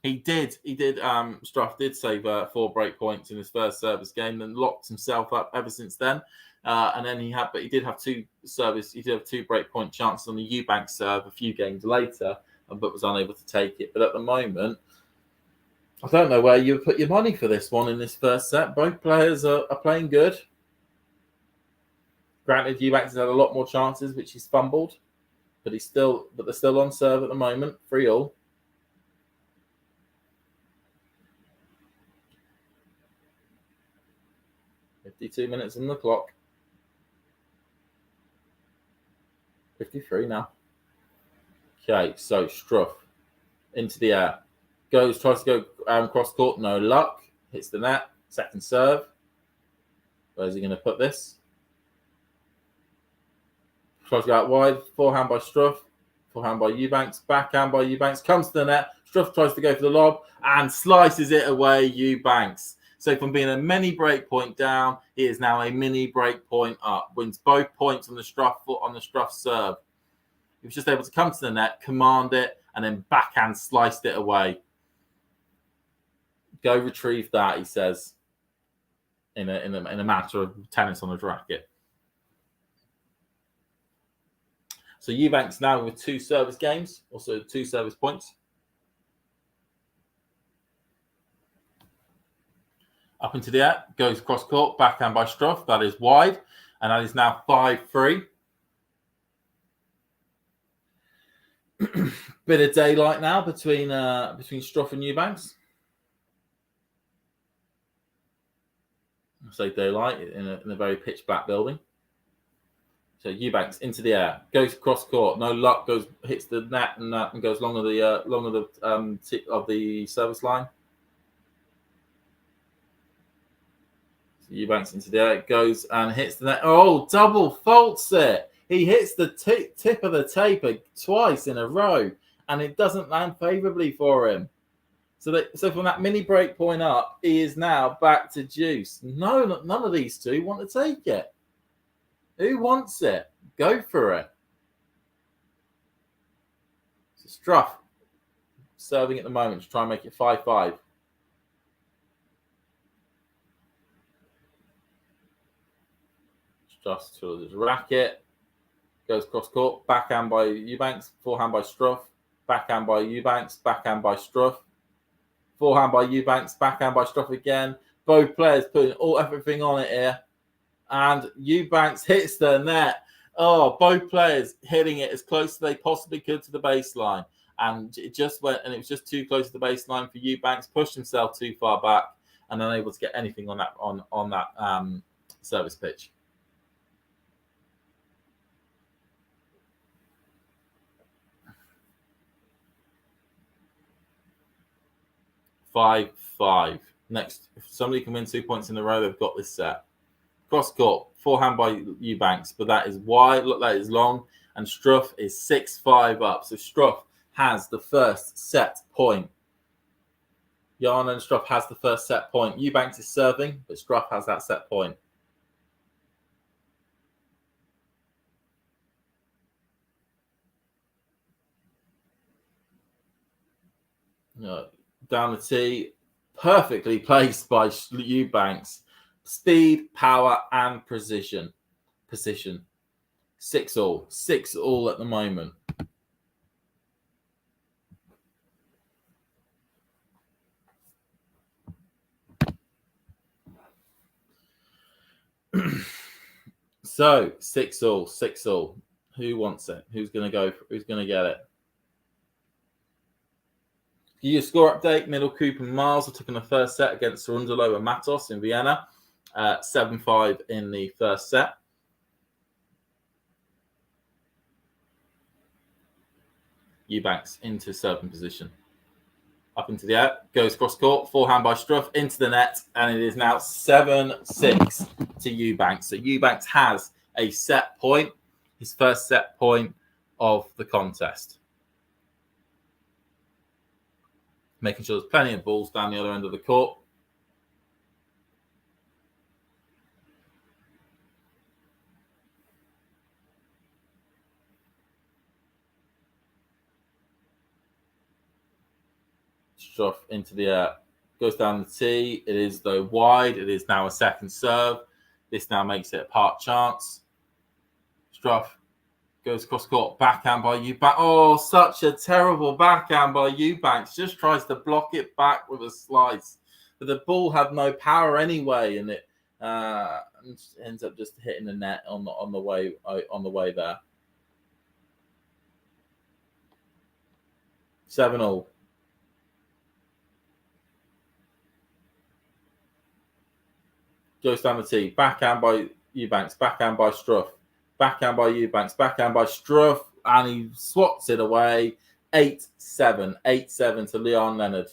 He did. Struff did save 4 break points in his first service game and locked himself up ever since then. And then he did have 2 break point chances on the Eubanks serve a few games later, but was unable to take it. But at the moment, I don't know where you would put your money for this one in this first set. Both players are playing good. Granted, Eubanks has had a lot more chances, which he's fumbled, but they're still on serve at the moment. 3-3. $52 minutes on the clock. 53 now. Okay, so Struff into the air. Tries to go cross court, no luck. Hits the net. Second serve. Where's he going to put this? Tries to go out wide. Forehand by Struff. Forehand by Eubanks. Backhand by Eubanks. Comes to the net. Struff tries to go for the lob and slices it away. Eubanks. So from being a mini break point down, he is now a mini break point up. Wins both points on the Struff serve. He was just able to come to the net, command it, and then backhand sliced it away. Go retrieve that, he says, in a matter of tennis on a racket. So Eubanks now with 2 service games, also 2 service points. Up into the air, goes cross court, backhand by Struff. That is wide, and that is now 5-3. Bit of daylight now between Struff and Eubanks. I say daylight in a very pitch black building. So Eubanks into the air, goes cross court, no luck, hits the net and goes long of the tip of the service line. So Eubanks into the air, goes and hits the net. Oh, double faults it. He hits the tip of the taper twice in a row, and it doesn't land favourably for him. So from that mini break point up, he is now back to deuce. No, none of these two want to take it. Who wants it? Go for it. So Struff serving at the moment to try and make it 5-5. Struff to his racket. Goes cross court. Backhand by Eubanks. Forehand by Struff. Backhand by Eubanks. Backhand by Struff. Forehand by Eubanks. Backhand by Struff again. Both players putting everything on it here. And Eubanks hits the net. Oh, both players hitting it as close as they possibly could to the baseline. And it just went, and it was just too close to the baseline for Eubanks. Pushed himself too far back and unable to get anything on that service pitch. Five. Next, if somebody can win 2 points in a row, they've got this set. Cross court, forehand by Eubanks, but that is wide. Look, that is long, and Struff is 6-5 up. So Struff has the first set point. Jan and Struff has the first set point. Eubanks is serving, but Struff has that set point. Down the tee, perfectly placed by Eubanks. Speed, power, and precision. 6-all. 6-all at the moment. So 6-all. Who wants it? Who's going to get it? Your score update: Middle, Coop, and Miles are taking the first set against Sarundalo and Matos in Vienna. 7-5 in the first set. Eubanks into serving position. Up into the air. Goes cross court. Forehand by Struff into the net. And it is now 7-6 to Eubanks. So Eubanks has a set point. His first set point of the contest. Making sure there's plenty of balls down the other end of the court. Struff into the air. Goes down the tee. It is, though, wide. It is now a second serve. This now makes it a part chance. Struff goes cross court, backhand by Eubanks. Oh, such a terrible backhand by Eubanks. Just tries to block it back with a slice. But the ball had no power anyway, and it ends up just hitting the net on the way there. 7-all. Goes down the tee. Backhand by Eubanks. Backhand by Struff. Backhand by Eubanks, backhand by Struff, and he swats it away. 8-7. 8-7 to Leon Lennard.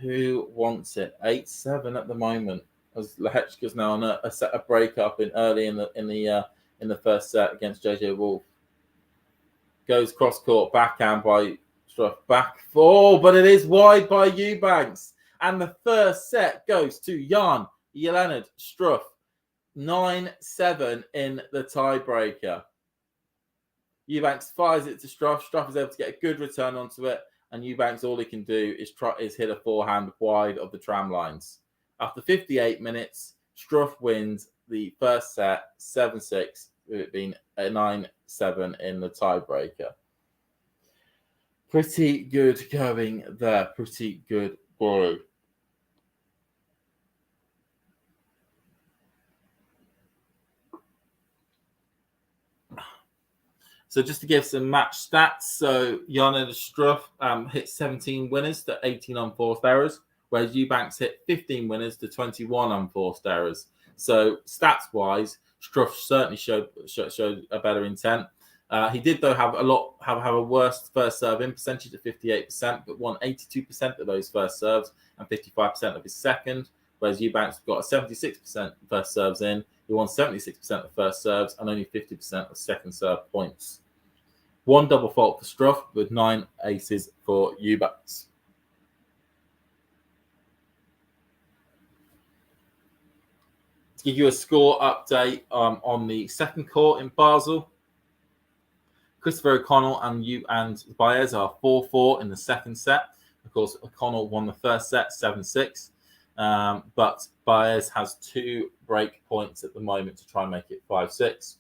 Who wants it? 8-7 at the moment. As Lehechka's now on a break up early in the first set against JJ Wolf. Goes cross court, backhand by Struff, back 4, but it is wide by Eubanks. And the first set goes to Jan Lennard Struff. 9-7 in the tiebreaker. Eubanks fires it to Struff. Struff is able to get a good return onto it. And Eubanks, all he can do is hit a forehand wide of the tram lines. After 58 minutes, Struff wins the first set 7-6, with it being a 9-7 in the tiebreaker. Pretty good going there. Pretty good going. So just to give some match stats, so Jan Struff hit 17 winners to 18 unforced errors, whereas Eubanks hit 15 winners to 21 unforced errors. So stats-wise, Struff certainly showed a better intent. He did, though, have a worse first serve in percentage at 58%, but won 82% of those first serves and 55% of his second. whereas Eubanks got a 76% first serves in. He won 76% of first serves and only 50% of second serve points. One double fault for Struff with 9 aces for Eubanks. To give you a score update on the second court in Basel, Christopher O'Connell and Baez are 4-4 in the second set. Of course, O'Connell won the first set 7-6, but Baez has 2 break points at the moment to try and make it 5-6.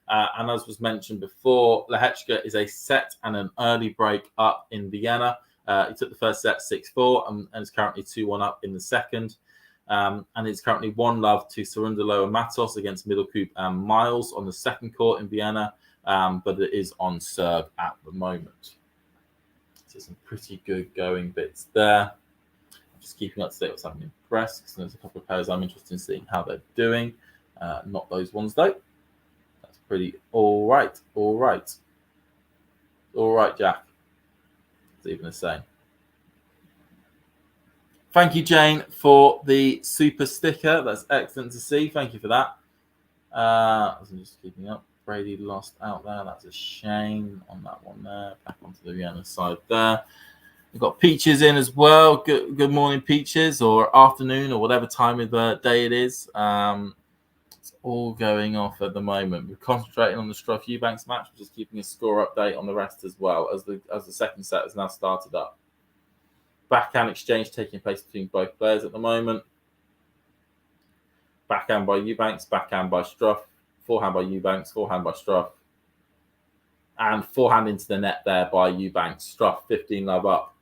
And as was mentioned before, Lehechka is a set and an early break up in Vienna. He took the first set 6-4 and is currently 2-1 up in the second. And it's currently 1-love to Cerundolo and Matos against Middlecoop and Miles on the second court in Vienna. But it is on serve at the moment. So some pretty good going bits there. I'm just keeping up to date what's happening in press because there's a couple of players I'm interested in seeing how they're doing. Not those ones though. That's pretty all right. All right, Jack. It's even the same. Thank you, Jane, for the super sticker. That's excellent to see. Thank you for that. I'm just keeping up. Brady lost out there. That's a shame on that one there. Back onto the Vienna side there. We've got Peaches in as well. Good morning, Peaches, or afternoon, or whatever time of the day it is. It's all going off at the moment. We're concentrating on the Struff Eubanks match. We're just keeping a score update on the rest as well as the second set has now started up. Backhand exchange taking place between both players at the moment. Backhand by Eubanks, backhand by Struff. Forehand by Eubanks, forehand by Struff. And forehand into the net there by Eubanks. Struff 15-love up.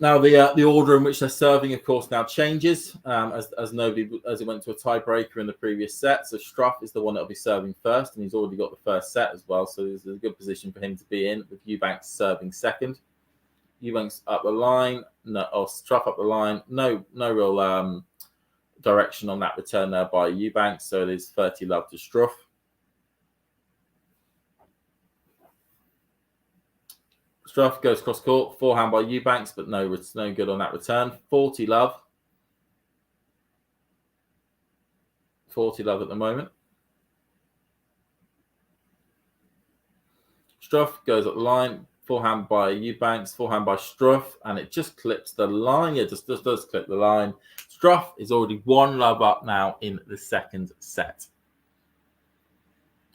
Now the order in which they're serving, of course, now changes as it went to a tiebreaker in the previous set. So Struff is the one that'll be serving first, and he's already got the first set as well. So there's a good position for him to be in with Eubanks serving second. Eubanks up the line, Struff up the line. No real direction on that return there by Eubanks, so it is 30-love to Struff. Struff goes cross court, forehand by Eubanks, but no good on that return. 40-love. 40-love at the moment. Struff goes up the line, forehand by Eubanks, forehand by Struff, and it just clips the line. Yeah, just does clip the line. Struff is already 1-love up now in the second set.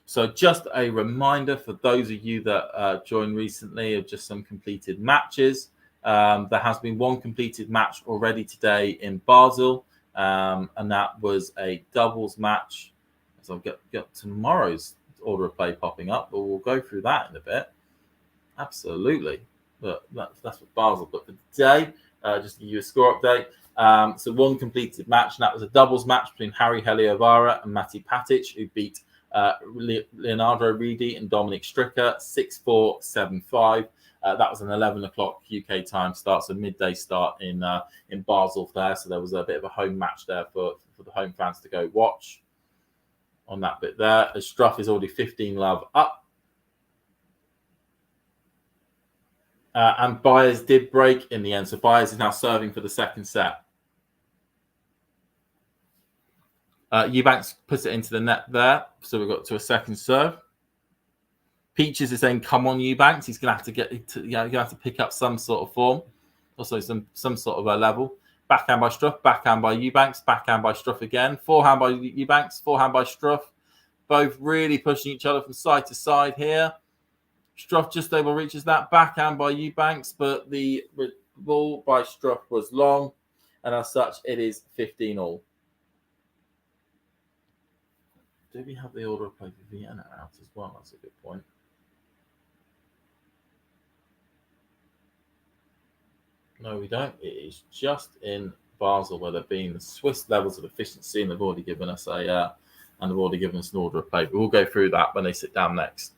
So just a reminder for those of you that joined recently of just some completed matches. There has been one completed match already today in Basel, and that was a doubles match. So I'll get tomorrow's order of play popping up, but we'll go through that in a bit. Absolutely. But that's what Basel got for today. Just to give you a score update. So one completed match, and that was a doubles match between Harry Heliovara and Matti Patic, who beat Leonardo Ridi and Dominic Stricker 6-4, 7-5. That was an 11 o'clock UK time start, so midday start in Basel there. So there was a bit of a home match there for the home fans to go watch on that bit there. As Struff is already 15-love up. And Baez did break in the end. So Baez is now serving for the second set. Eubanks puts it into the net there. So we've got to a second serve. Peaches is saying, come on, Eubanks. He's going to have to pick up some sort of form. Also some sort of a level. Backhand by Struff, backhand by Eubanks, backhand by Struff again. Forehand by Eubanks, forehand by Struff. Both really pushing each other from side to side here. Struff just over reaches that. Backhand by Eubanks, but the ball by Struff was long. And as such, it is 15-all. Do we have the order of play for Vienna out as well? That's a good point. No, we don't. It is just in Basel where they're being the Swiss levels of efficiency, and they've already given us an order of play. But we'll go through that when they sit down next.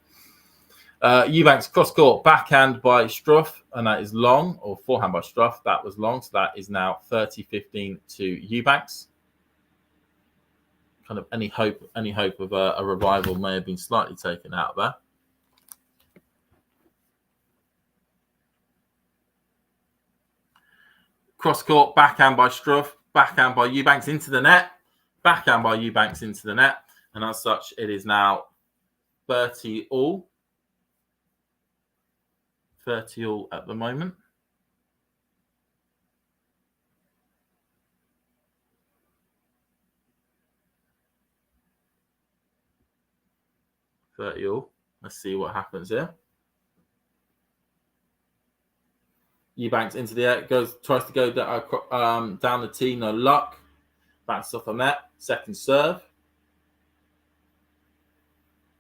Eubanks cross court, backhand by Struff, and that is long, or forehand by Struff. That was long, so that is now 30-15 to Eubanks. Kind of any hope of a revival may have been slightly taken out there. cross court, backhand by Struff, backhand by Eubanks into the net, backhand by Eubanks into the net. And as such, it is now 30 all. 30 all at the moment. Let's see what happens here. Eubanks into the air, tries to go down the tee, no luck. Bounces off the net, second serve.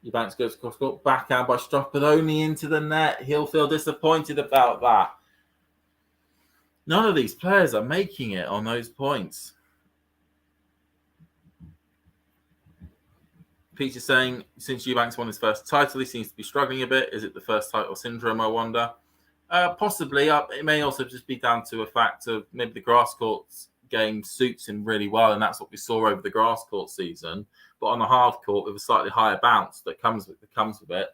Eubanks goes across court, backhand by Struff, but only into the net. He'll feel disappointed about that. None of these players are making it on those points. Peter's saying, since Eubanks won his first title, he seems to be struggling a bit. Is it the first title syndrome, I wonder? Possibly. It may also just be down to a fact of maybe the grass courts game suits him really well, and that's what we saw over the grass court season. But on the hard court, with a slightly higher bounce that comes with it,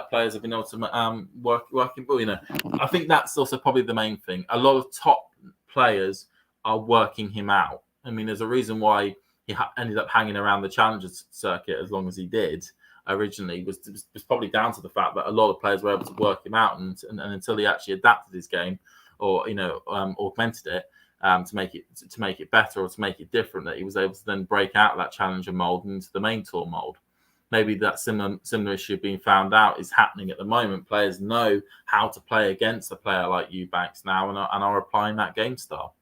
players have been able to work in. You know, I think that's also probably the main thing. A lot of top players are working him out. I mean, there's a reason why he ended up hanging around the Challengers circuit as long as he did originally, was probably down to the fact that a lot of players were able to work him out, and until he actually adapted his game or augmented it to make it better or to make it different, that he was able to then break out of that Challenger mold into the main tour mold. Maybe that similar issue being found out is happening at the moment. Players know how to play against a player like Eubanks now and are applying that game style.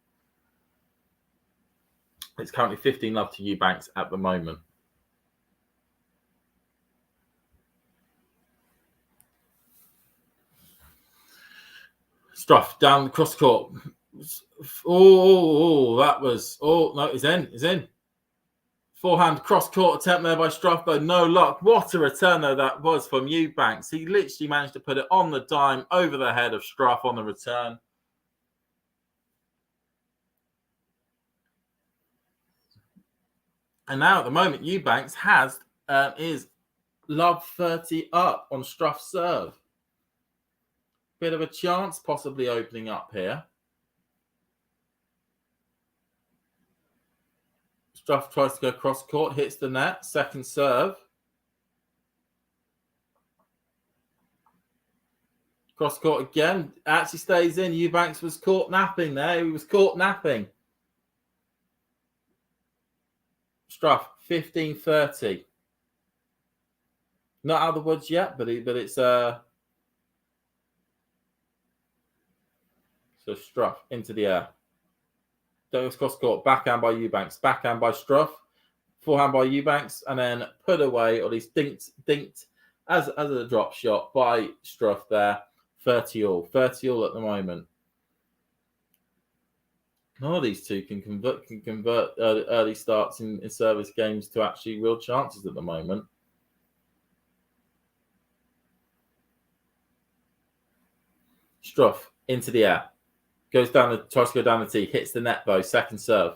It's currently 15-love to Eubanks at the moment. Struff down the cross court. He's in. Forehand cross court attempt there by Struff, though no luck. What a return though that was from Eubanks. He literally managed to put it on the dime over the head of Struff on the return. And now at the moment, Eubanks is love 30 up on Struff's serve. Bit of a chance possibly opening up here. Struff tries to go cross court, hits the net, second serve. Cross court again, actually stays in. Eubanks was caught napping there. He was caught napping. Struff, 15-30. Not out of the woods yet, but it's so Struff into the air. Goes cross court, backhand by Eubanks, backhand by Struff, forehand by Eubanks, and then put away, or at least dinked as a drop shot by Struff there. 30 all at the moment. None of these two can convert early starts in service games to actually real chances at the moment. Struff into the air. Tries to go down the tee, hits the net though, second serve.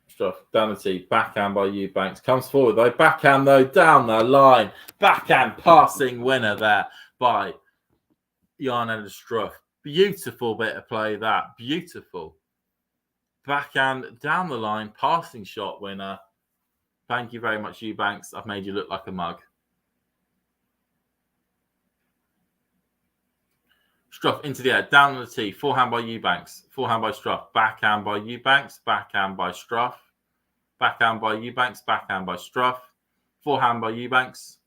Struff down the tee, backhand by Eubanks. Comes forward though, backhand though, down the line. Backhand passing winner there by Lennard Struff. Beautiful bit of play that. Beautiful. Backhand down the line, passing shot winner. Thank you very much, Eubanks. I've made you look like a mug. Struff into the air, down on the tee, forehand by Eubanks, forehand by Struff, backhand by Eubanks, backhand by Struff, backhand by Eubanks, backhand by Struff, forehand by Eubanks,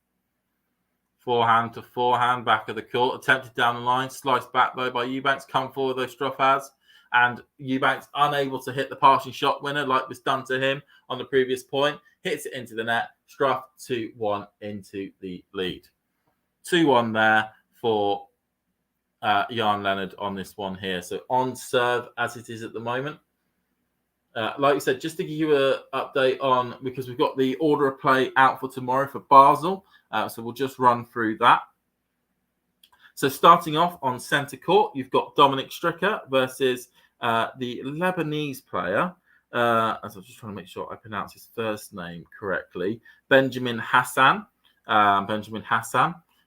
forehand to forehand, back of the court, attempted down the line, sliced back though by Eubanks, come forward though Struff has, and Eubanks unable to hit the passing shot winner like was done to him on the previous point, hits it into the net, Struff 2-1 into the lead. 2-1 there for Jan Lennard on this one here. So on serve as it is at the moment. Like you said, just to give you an update on, because we've got the order of play out for tomorrow for Basel. So we'll just run through that. So starting off on centre court, you've got Dominic Stricker versus the Lebanese player. As I'm just trying to make sure I pronounce his first name correctly. Benjamin Hassan.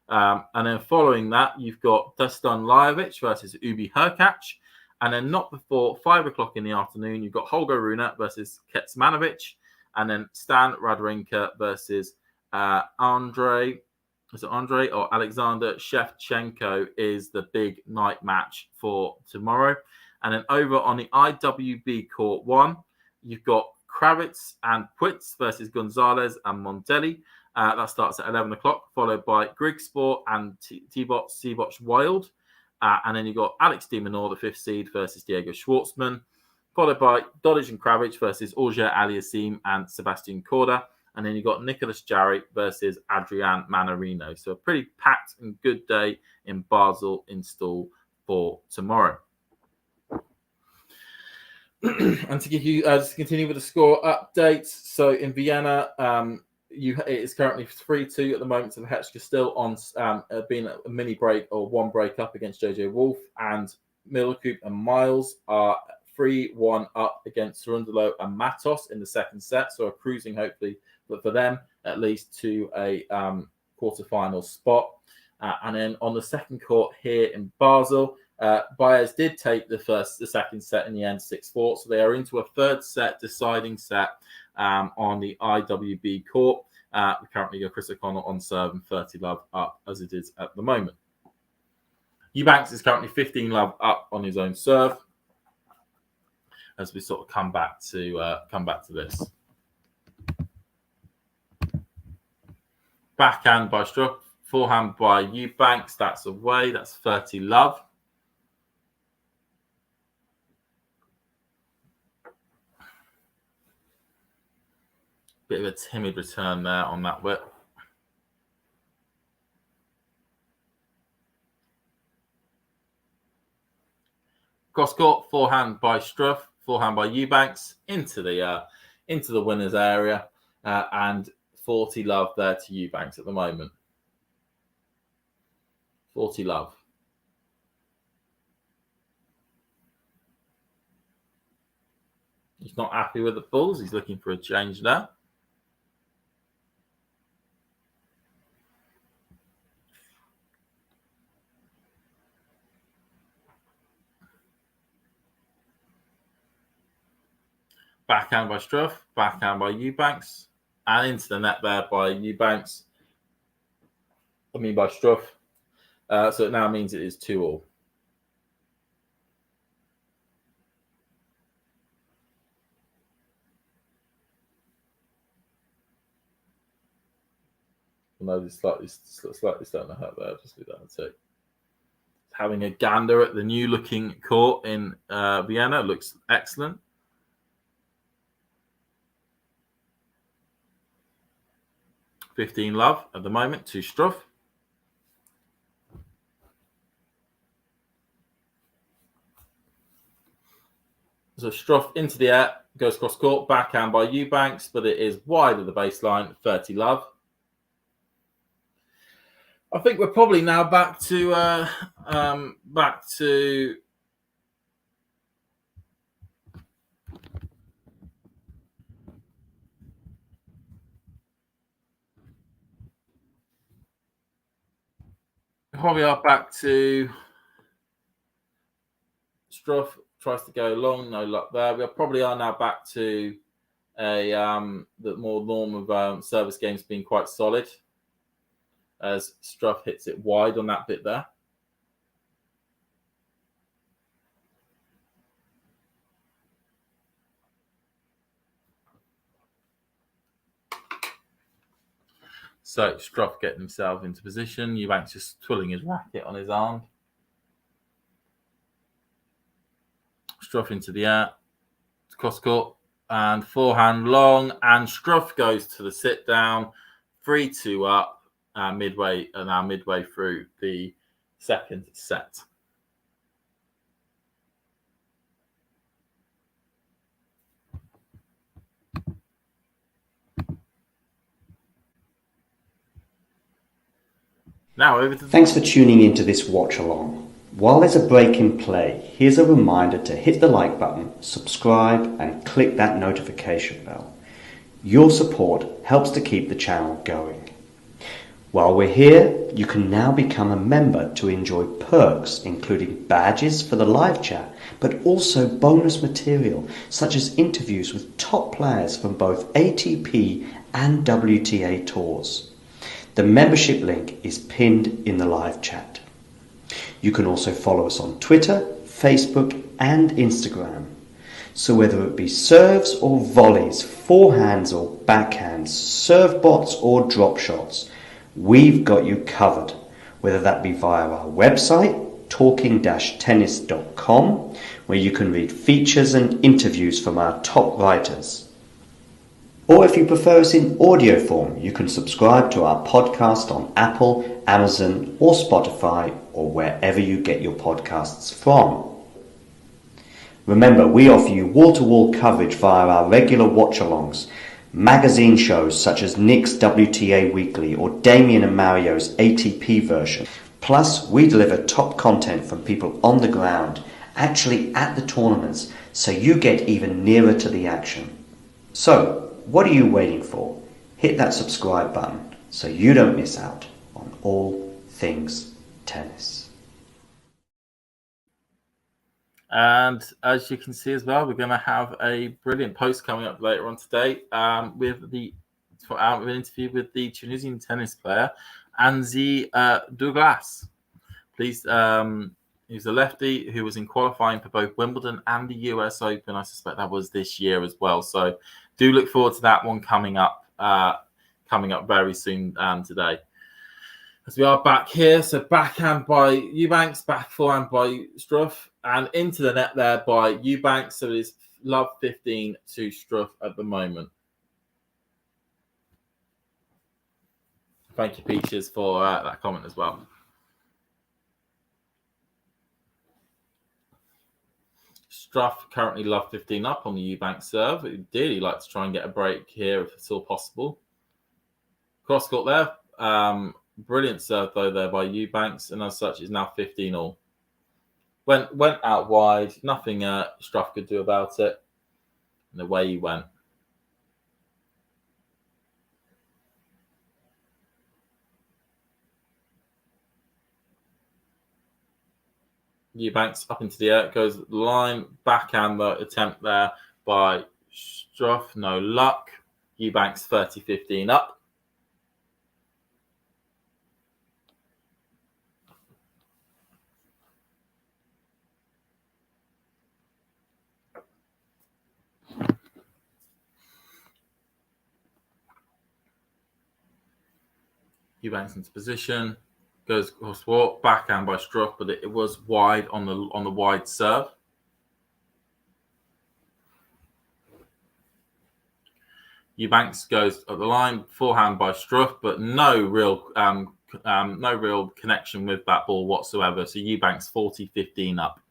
And then following that, you've got Dusan Lajovic versus Ubi Hurkacz. And then not before 5 o'clock in the afternoon, you've got Holger Rune versus Kecmanovic. And then Stan Wawrinka versus Andre or Alexander Shevchenko is the big night match for tomorrow. And then over on the IWB Court 1, you've got Kravitz and Puitz versus Gonzalez and Mondelli. That starts at 11 o'clock, followed by Grigspor and Seaboch Wild. And then you've got Alex de Minaur, the 5th seed, versus Diego Schwartzman, followed by Dodic and Kravitz versus Auger Aliassime and Sebastian Korda. And then you've got Nicholas Jarry versus Adrian Manarino. So a pretty packed and good day in Basel in store for tomorrow. And to give you, just continue with the score updates. So in Vienna, it is currently 3-2 at the moment. So the Hechka still on being a mini break or one break up against JJ Wolf, and Middlecoop and Miles are 3-1 up against Cerundolo and Matos in the second set. So are cruising, hopefully, but for them at least to a quarterfinal spot. And then on the second court here in Basel, Baez did take the second set in the end 6-4. So they are into a third set deciding set on the IWB court. We currently got Chris O'Connell on serve and 30 love up as it is at the moment. Eubanks is currently 15 love up on his own serve as we sort of come back to this. Backhand by Struff, forehand by Eubanks. That's away. That's 30 love. Bit of a timid return there on that whip. Cross court, forehand by Struff, forehand by Eubanks into the winners area, and 40 love there to Eubanks at the moment. 40 love. He's not happy with the balls. He's looking for a change there. Backhand by Struff, backhand by Eubanks, and into the net there by Eubanks. By Struff. So it now means it is 2-2. No, it's slightly starting to hurt there. Just leave that and take. Having a gander at the new looking court in Vienna. Looks excellent. $15 love at the moment to Struff. So Struff into the air, goes cross court, backhand by Eubanks, but it is wide of the baseline, 30 love. I think we're probably now back to Struff tries to go long, no luck there. We probably are now back to the more norm of service games being quite solid, as Struff hits it wide on that bit there. So Struff getting himself into position. Eubanks just twirling his racket on his arm. Struff into the air, cross court, and forehand long, and Struff goes to the sit down, 3-2 up, midway through the second set. Now over to Thanks for tuning into this watch along. While there's a break in play, here's a reminder to hit the like button, subscribe, and click that notification bell. Your support helps to keep the channel going. While we're here, you can now become a member to enjoy perks including badges for the live chat, but also bonus material such as interviews with top players from both ATP and WTA tours. The membership link is pinned in the live chat. You can also follow us on Twitter, Facebook and Instagram. So whether it be serves or volleys, forehands or backhands, serve bots or drop shots, we've got you covered, whether that be via our website, talking-tennis.com, where you can read features and interviews from our top writers. Or if you prefer us in audio form, you can subscribe to our podcast on Apple, Amazon or Spotify or wherever you get your podcasts from. Remember, we offer you wall-to-wall coverage via our regular watch-alongs, magazine shows such as Nick's WTA Weekly or Damien and Mario's ATP version. Plus, we deliver top content from people on the ground, actually at the tournaments, so you get even nearer to the action. So, what are you waiting for? Hit that subscribe button so you don't miss out on all things tennis. And as you can see as well, we're going to have a brilliant post coming up later on today with an interview with the Tunisian tennis player Anzi Douglas. He's a lefty who was in qualifying for both Wimbledon and the US Open. I suspect that was this year as well. So do look forward to that one coming up very soon today. As we are back here, so backhand by Eubanks, back forehand by Struff, and into the net there by Eubanks. So it is love 15 to Struff at the moment. Thank you, Peaches, for that comment as well. Struff currently love 15 up on the Eubanks serve. He'd dearly like to try and get a break here if it's all possible. Cross court there. Brilliant serve though there by Eubanks, and as such, it's now 15 all. Went out wide. Nothing Struff could do about it. And away he went. Eubanks up into the air, goes line, backhand attempt there by Struff, no luck. Eubanks 30-15 up. Eubanks into position. Goes cross walk, backhand by Struff, but it was wide on the wide serve. Eubanks goes up the line, forehand by Struff, but no real connection with that ball whatsoever. So Eubanks 40-15 up.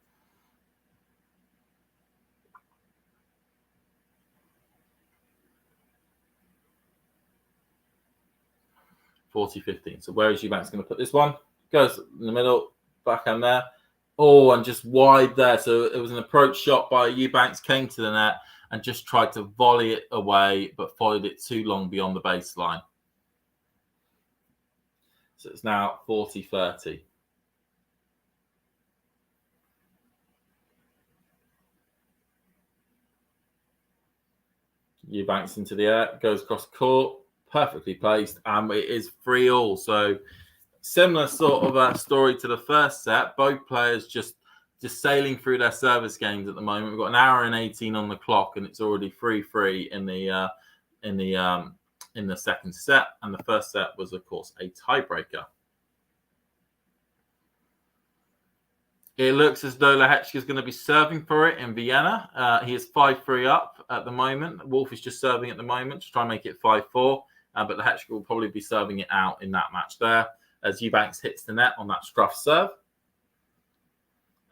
So where is Eubanks going to put this one? Goes in the middle, backhand there. Oh, and just wide there. So it was an approach shot by Eubanks, came to the net and just tried to volley it away, but followed it too long beyond the baseline. So it's now 40-30. Eubanks into the air, goes across court. Perfectly placed, and it is 3-all. So similar sort of a story to the first set. Both players just sailing through their service games at the moment. We've got an hour and 18 on the clock, and it's already 3-3 in the second set. And the first set was, of course, a tiebreaker. It looks as though Lehechka is going to be serving for it in Vienna. He is 5-3 up at the moment. Wolf is just serving at the moment to try and make it 5-4. But Lehechka will probably be serving it out in that match there as Eubanks hits the net on that Struff serve.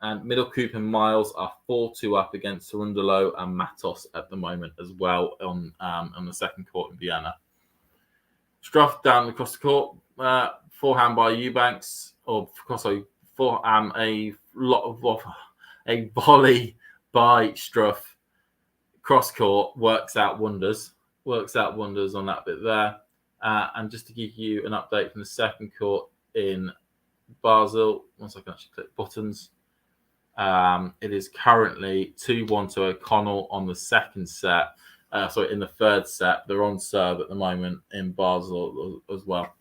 And Middlecoop and Miles are 4-2 up against Cerundolo and Matos at the moment as well on the second court in Vienna. Struff down across the court. Forehand by Eubanks. Or a volley by Struff. Cross court works out wonders on that bit there. And just to give you an update from the second court in Basel, once I can actually click buttons, it is currently 2-1 to O'Connell on the second set. In the third set. They're on serve at the moment in Basel as well.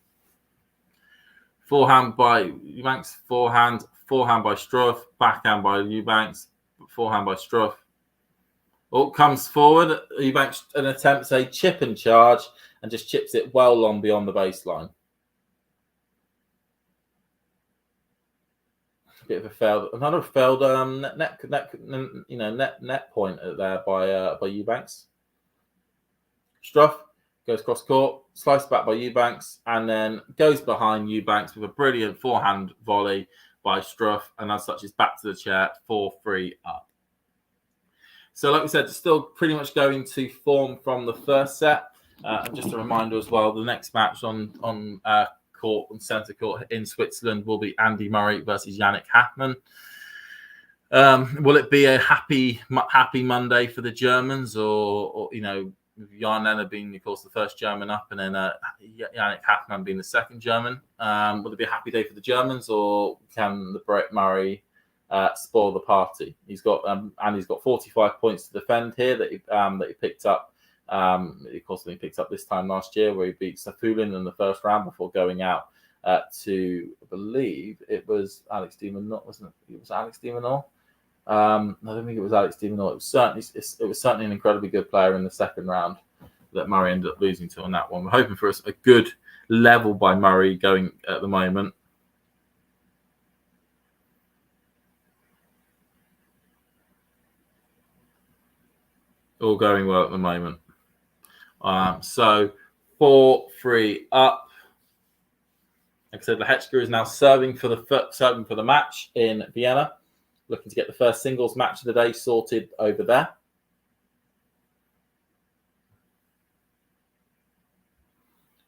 Forehand by Eubanks, forehand by Struff, backhand by Eubanks, forehand by Struff. Comes forward. Eubanks and attempts a chip and charge and just chips it well long beyond the baseline. Bit of a failed, another failed net point there by Eubanks. Struff goes cross court, sliced back by Eubanks, and then goes behind Eubanks with a brilliant forehand volley by Struff, and as such is back to the chair, 4-3 up. So, like we said, still pretty much going to form from the first set. And just a reminder as well, the next match on centre court in Switzerland will be Andy Murray versus Yannick Hafmann. Will it be a happy Monday for the Germans, or Jan Lennard being, of course, the first German up, and then Yannick Hafmann being the second German? Will it be a happy day for the Germans, or can the Brett Murray spoil the party? He's got 45 points to defend here that he picked up. Of course, he picked up this time last year, where he beat Safulin in the first round before going out to, I believe it was Alex de Minaur, wasn't it? It was Alex de Minaur. I don't think it was Alex de Minaur. It was certainly an incredibly good player in the second round that Murray ended up losing to on that one. We're hoping for a good level by Murray going at the moment. All going well at the moment. So 4-3 up. Like I said, Lehechka is now serving for the match in Vienna, looking to get the first singles match of the day sorted over there.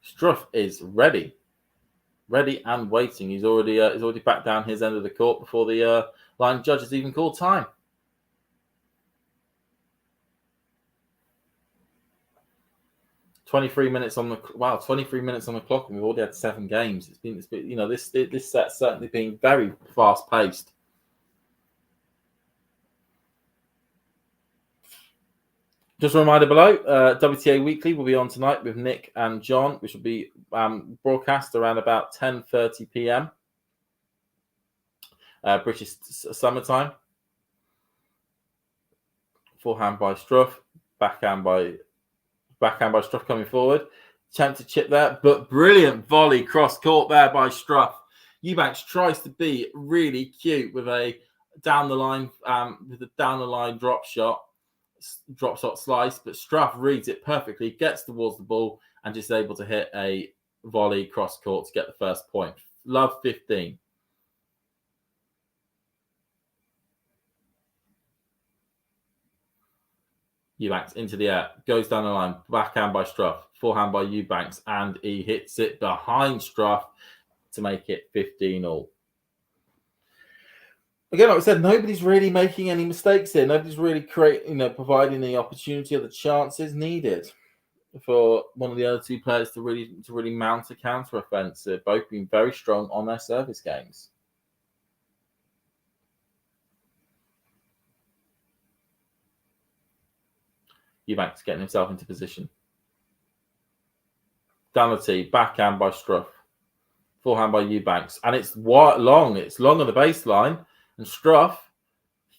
Struff is ready and waiting. He's already back down his end of the court before the line judges even called time. 23 minutes on the clock, and we've already had 7 games. It's been this set's certainly been very fast paced. Just a reminder below, WTA Weekly will be on tonight with Nick and John, which will be broadcast around about 10:30 p.m. British summertime. Forehand by Struff, backhand by Struff coming forward. Attempt to chip there, but brilliant volley cross court there by Struff. Eubanks tries to be really cute with a down the line drop shot slice, but Struff reads it perfectly, gets towards the ball, and just able to hit a volley cross court to get the first point. Love 15. Eubanks into the air, goes down the line, backhand by Struff, forehand by Eubanks, and he hits it behind Struff to make it 15-all. Again, like I said, nobody's really making any mistakes here. Nobody's really providing the opportunity or the chances needed for one of the other two players to really mount a counter-offensive. Both being very strong on their service games. Eubanks getting himself into position. Down the tee, backhand by Struff. Forehand by Eubanks. And it's long. It's long on the baseline. And Struff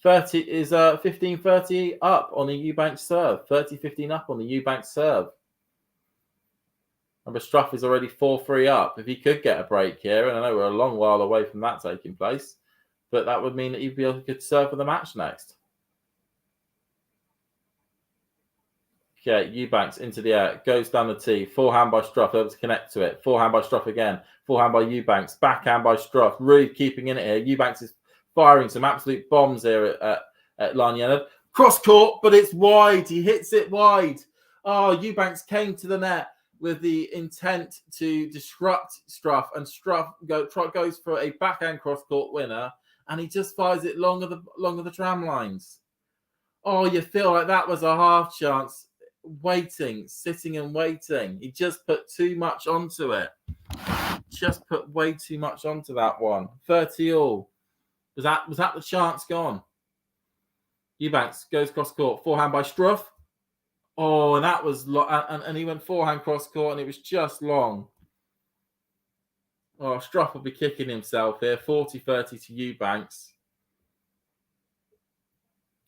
15-30 up on the Eubanks serve. 30-15 up on the Eubanks serve. Remember, Struff is already 4-3 up. If he could get a break here, and I know we're a long while away from that taking place, but that would mean that he'd be able to serve for the match next. Okay, Eubanks into the air, goes down the tee, forehand by Struff, able to connect to it. Forehand by Struff again, forehand by Eubanks, backhand by Struff, really keeping in it here. Eubanks is firing some absolute bombs here at Lennard. Cross court, but it's wide. He hits it wide. Oh, Eubanks came to the net with the intent to disrupt Struff, and Struff goes for a backhand cross court winner, and he just fires it long of the tram lines. Oh, you feel like that was a half chance. sitting and waiting. He just put too much onto it. Just put way too much onto that one. 30 all. Was that the chance gone? Eubanks goes cross court. Forehand by Struff. Oh, and that was and he went forehand cross court, and it was just long. Oh, Struff will be kicking himself here. 40-30 to Eubanks.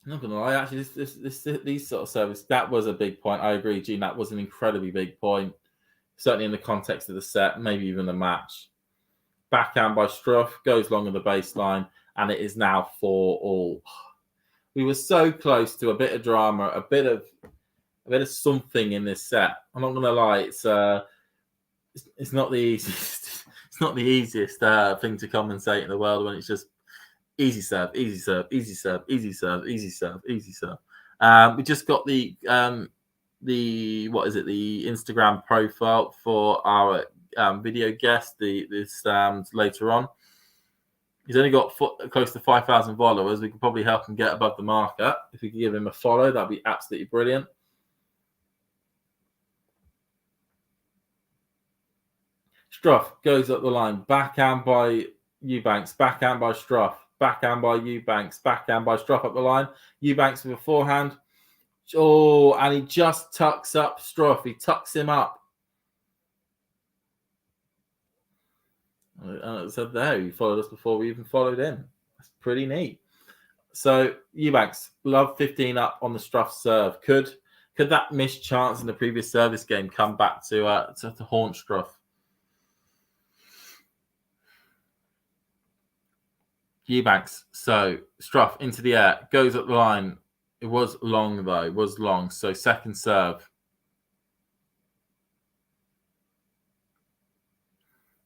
I'm not gonna lie, actually, these sort of service, that was a big point. I agree, Gene. That was an incredibly big point, certainly in the context of the set, maybe even the match. Backhand by Struff goes long on the baseline, and it is now 4-all. We were so close to a bit of drama, a bit of something in this set. I'm not gonna lie, it's not the easiest. It's not the easiest thing to commentate in the world when it's just easy serve, easy serve, easy serve, easy serve, easy serve, easy serve. We just got the Instagram profile for our video guest. This later on. He's only got close to 5,000 followers. We could probably help him get above the marker. If we could give him a follow, that'd be absolutely brilliant. Struff goes up the line. Backhand by Eubanks. Backhand by Struff. Backhand by Eubanks. Backhand by Struff up the line. Eubanks with a forehand. Oh, and he just tucks up Struff. He tucks him up. And it said there, he followed us before we even followed him. That's pretty neat. So Eubanks, love 15 up on the Struff serve. Could that missed chance in the previous service game come back to haunt Struff? Eubanks, so Struff into the air, goes up the line. It was long though, it was long. So second serve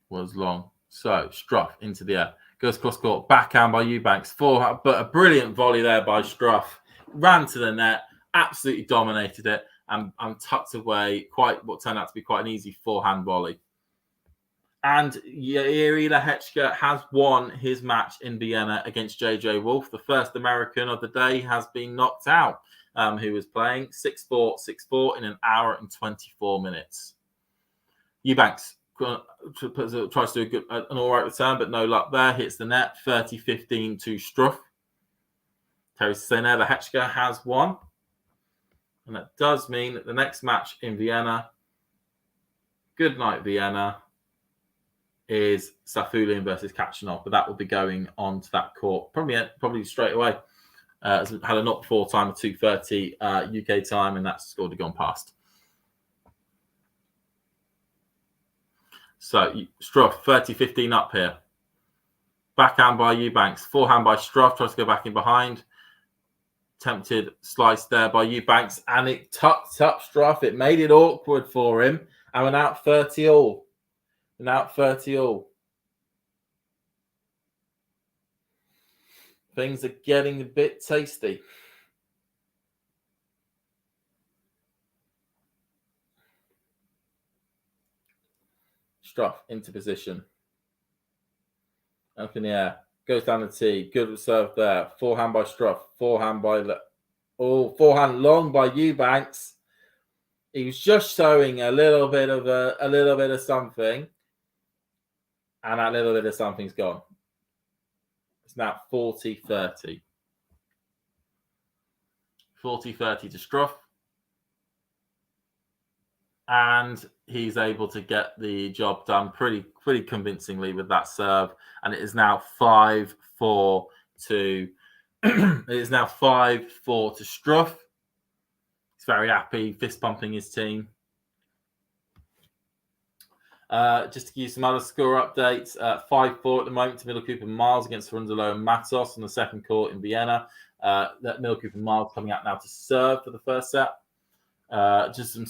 was long. So Struff into the air, goes cross court, backhand by Eubanks, forehand, but a brilliant volley there by Struff. Ran to the net, absolutely dominated it, and tucked away what turned out to be quite an easy forehand volley. And Jiří Lehečka has won his match in Vienna against JJ Wolf. The first American of the day has been knocked out, who was playing 6-4, 6-4 in an hour and 24 minutes. Eubanks tries to do an all right return, but no luck there. Hits the net, 30-15 to Struff. Terry's saying there, Lehečka has won. And that does mean that the next match in Vienna, good night Vienna, is Safulian versus Kachanov, but that will be going on to that court probably straight away. Had a not before time of 2:30 UK time, and that's already gone past. So Struff 30-15 up here. Backhand by Eubanks, forehand by Struff, tries to go back in behind. Tempted slice there by Eubanks, and it tucked up Struff. It made it awkward for him, and went out 30-all. And out 30-all. Things are getting a bit tasty. Struff into position. Up in the air. Goes down the tee. Good serve there. Forehand by Struff. Forehand long by Eubanks. He was just showing a little bit of something. And that little bit of something's gone. It's now 40-30. 40-30 to Struff. And he's able to get the job done pretty convincingly with that serve. And it is now 5-4 to it is now 5-4 to Struff. He's very happy, fist pumping his team. Just to give you some other score updates, 5-4 at the moment to Middle Cooper Miles against Rundalo and Matos on the second court in Vienna. That Middle Cooper Miles coming out now to serve for the first set. Just some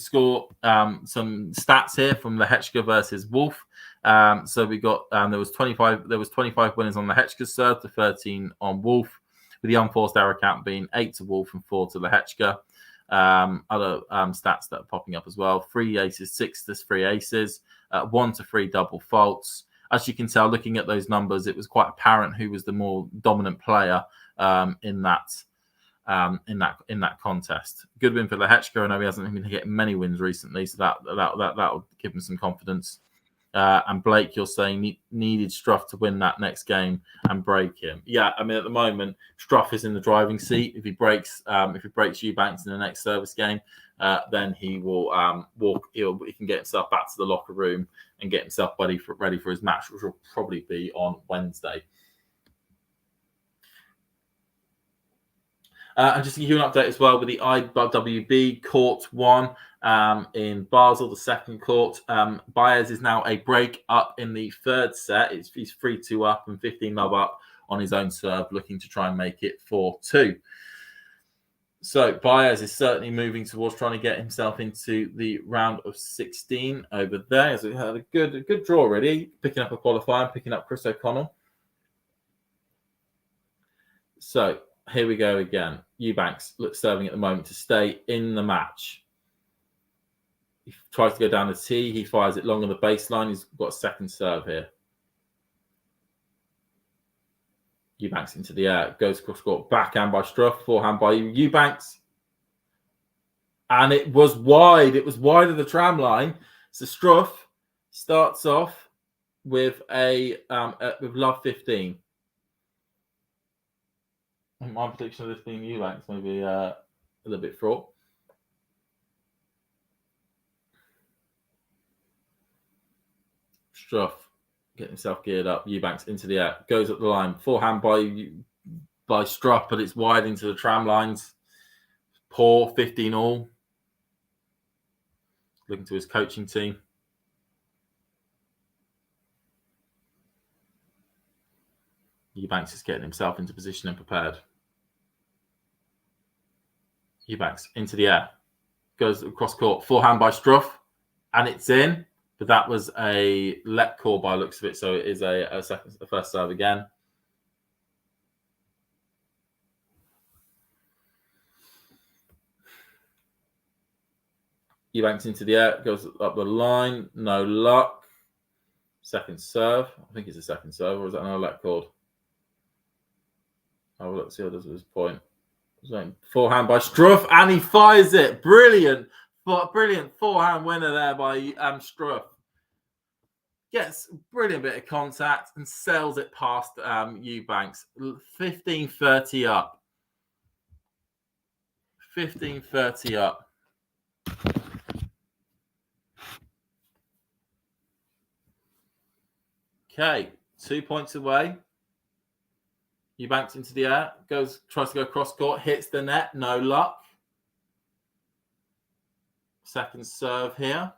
stats here from Lehečka versus Wolf. So we got there was 25 winners on Lehečka's serve to 13 on Wolf, with the unforced error count being 8 to Wolf and 4 to Lehečka. Other stats that are popping up as well: 3 aces, 6 to 3 aces, 1 to 3 double faults. As you can tell, looking at those numbers, it was quite apparent who was the more dominant player in that in that contest. Good win for Lehechka. I know he hasn't been getting many wins recently, so that'll give him some confidence. And Blake, you're saying needed Struff to win that next game and break him. Yeah, I mean at the moment Struff is in the driving seat. If he breaks Eubanks in the next service game, then he will he can get himself back to the locker room and get himself ready for his match, which will probably be on Wednesday. And just to give you an update as well with the IWB Court 1 in Basel, the second court. Baez is now a break up in the third set. He's 3-2 up and 15-love up on his own serve, looking to try and make it 4-2. So Baez is certainly moving towards trying to get himself into the round of 16 over there. So he had a good draw already, picking up a qualifier, picking up Chris O'Connell. So here we go again. Eubanks looks serving at the moment to stay in the match. He tries to go down the tee. He fires it long on the baseline. He's got a second serve here. Eubanks into the air. Goes across court. Backhand by Struff. Forehand by Eubanks. And it was wide. It was wide of the tram line. So Struff starts off with with love 15. My prediction of this being Eubanks maybe a little bit fraught. Struff getting himself geared up. Eubanks into the air. Goes up the line. Forehand by Struff, but it's wide into the tram lines. Poor 15 all. Looking to his coaching team. Eubanks is getting himself into position and prepared. Eubanks into the air. Goes across court. Forehand by Struff. And it's in. But that was a let call by looks of it. So it is a first serve again. Eubanks into the air. Goes up the line. No luck. Second serve. I think it's a second serve. Or is that another let called? Oh, let's see what does at this point. Forehand by Struff, and he fires it. Brilliant forehand winner there by Struff. Gets a brilliant bit of contact and sails it past Eubanks. 15-30 up. 15-30 up. Okay, 2 points away. Eubanks into the air, tries to go cross court, hits the net, no luck. Second serve here.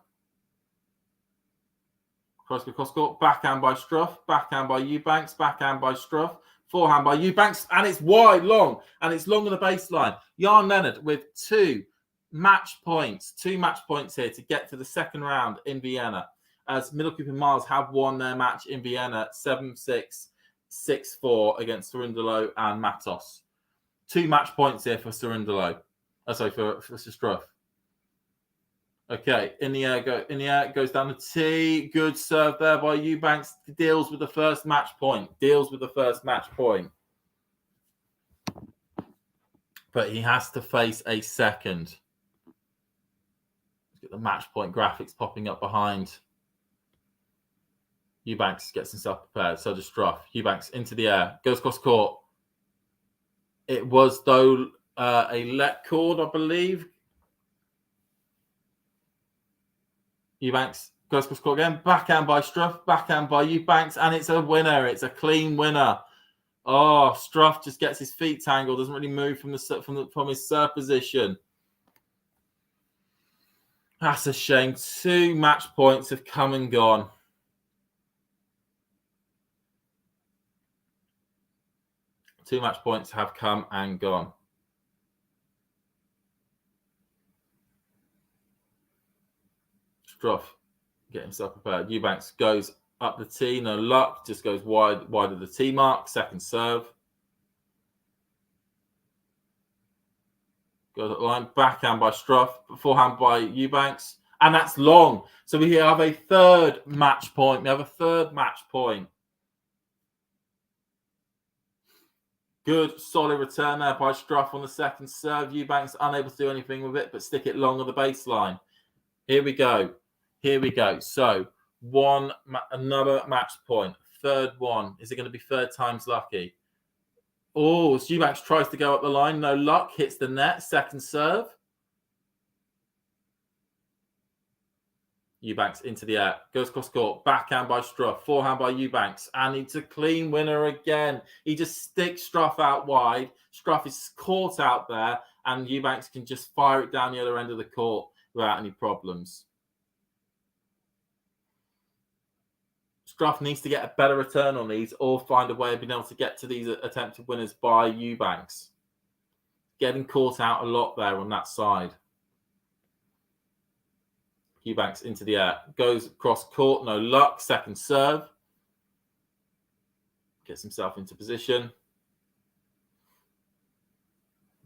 Tries to go cross court, backhand by Struff, backhand by Eubanks, backhand by Struff, forehand by Eubanks, and it's wide, long, and it's long on the baseline. Jan Lennard with two match points here to get to the second round in Vienna, as Middlecoop and Miles have won their match in Vienna 7-6. 6-4 against Surundalo and Matos. 2 match points here for Surundalo. For Struff. Okay, in the air, goes down the tee. Good serve there by Eubanks. Deals with the first match point. But he has to face a second. Let's get the match point graphics popping up behind. Eubanks gets himself prepared. So does Struff. Eubanks into the air. Goes cross court. It was, though, a let cord, I believe. Eubanks goes cross court again. Backhand by Struff. Backhand by Eubanks. And it's a winner. It's a clean winner. Oh, Struff just gets his feet tangled. Doesn't really move from his serve position. That's a shame. 2 match points have come and gone. Two match points have come and gone. Struff get himself prepared. Eubanks goes up the tee, no luck. Just goes wide of the tee mark. Second serve. Goes up the line. Backhand by Struff. Forehand by Eubanks. And that's long. So we have a third match point. Good, solid return there by Struff on the second serve. Eubanks unable to do anything with it, but stick it long on the baseline. Here we go. So, another match point. Third one. Is it going to be third time's lucky? Oh, Eubanks tries to go up the line. No luck. Hits the net. Second serve. Eubanks into the air. Goes cross court. Backhand by Struff. Forehand by Eubanks. And it's a clean winner again. He just sticks Struff out wide. Struff is caught out there. And Eubanks can just fire it down the other end of the court without any problems. Struff needs to get a better return on these or find a way of being able to get to these attempted winners by Eubanks. Getting caught out a lot there on that side. Eubanks into the air. Goes across court. No luck. Second serve. Gets himself into position.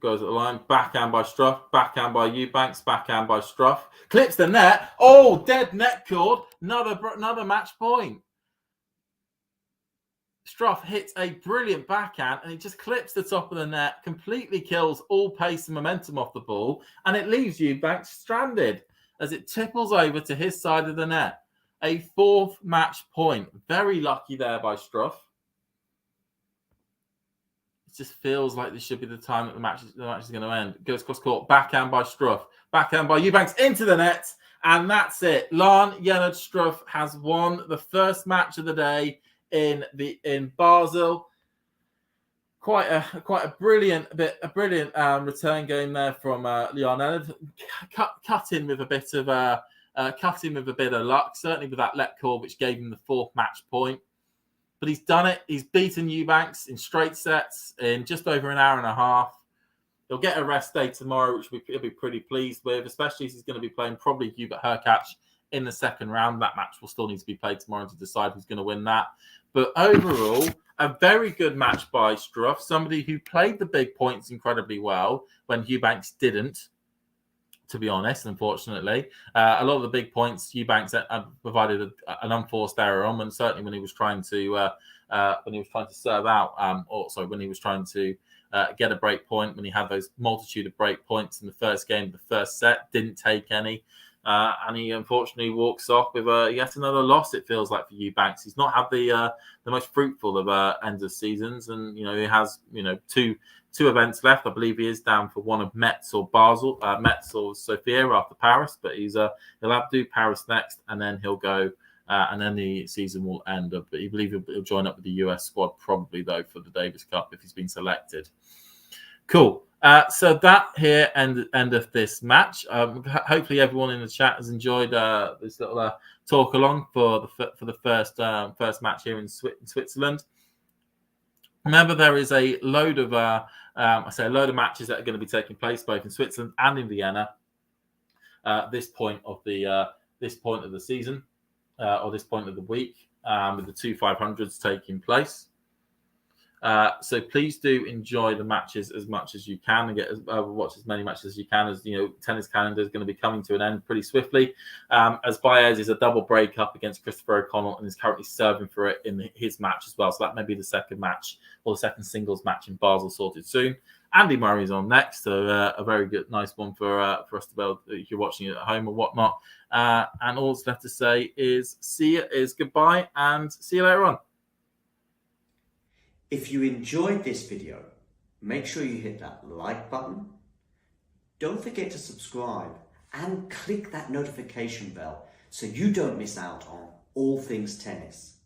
Goes at the line. Backhand by Struff. Backhand by Eubanks. Backhand by Struff. Clips the net. Oh, dead net cord. Another match point. Struff hits a brilliant backhand and he just clips the top of the net, completely kills all pace and momentum off the ball, and it leaves Eubanks stranded as it tipples over to his side of the net. A fourth match point. Very lucky there by Struff. It just feels like this should be the time that the match is going to end. Goes cross court. Backhand by Struff. Backhand by Eubanks into the net. And that's it. Lennard Struff has won the first match of the day in Basel. Quite a brilliant return game there from Lennard. Cut in with a bit of luck, certainly with that let call, which gave him the fourth match point. But he's done it. He's beaten Eubanks in straight sets in just over an hour and a half. He'll get a rest day tomorrow, which he'll be pretty pleased with, especially as he's going to be playing probably Hubert Hurkacz in the second round. That match will still need to be played tomorrow to decide who's going to win that. But overall, a very good match by Struff, somebody who played the big points incredibly well when Eubanks didn't, to be honest, unfortunately. A lot of the big points, Eubanks provided an unforced error on, and certainly when he was trying to serve out, when he was trying to get a break point, when he had those multitude of break points in the first game, the first set, didn't take any. And he unfortunately walks off with yet another loss, it feels like, for Eubanks. He's not had the most fruitful of ends of seasons, and he has two events left. I believe he is down for one of Metz or Basel, Metz or Sofia after Paris, but he'll have to do Paris next, and then he'll go, and then the season will end up. But I believe he'll join up with the US squad probably though for the Davis Cup if he's been selected. Cool. So that here end of this match. Hopefully everyone in the chat has enjoyed this little talk along for the first match here in Switzerland. Remember, there is a load of matches that are going to be taking place both in Switzerland and in Vienna. This point of the season or this point of the week, with the two 500s taking place. So please do enjoy the matches as much as you can and watch as many matches as you can, as tennis calendar is going to be coming to an end pretty swiftly. As Baez is a double breakup against Christopher O'Connell and is currently serving for it in his match as well. So that may be the second match or the second singles match in Basel sorted soon. Andy Murray's on next, so a very good, nice one for us to be able to, if you're watching it at home or whatnot. And all that's left to say is goodbye and see you later on. If you enjoyed this video, make sure you hit that like button. Don't forget to subscribe and click that notification bell so you don't miss out on all things tennis.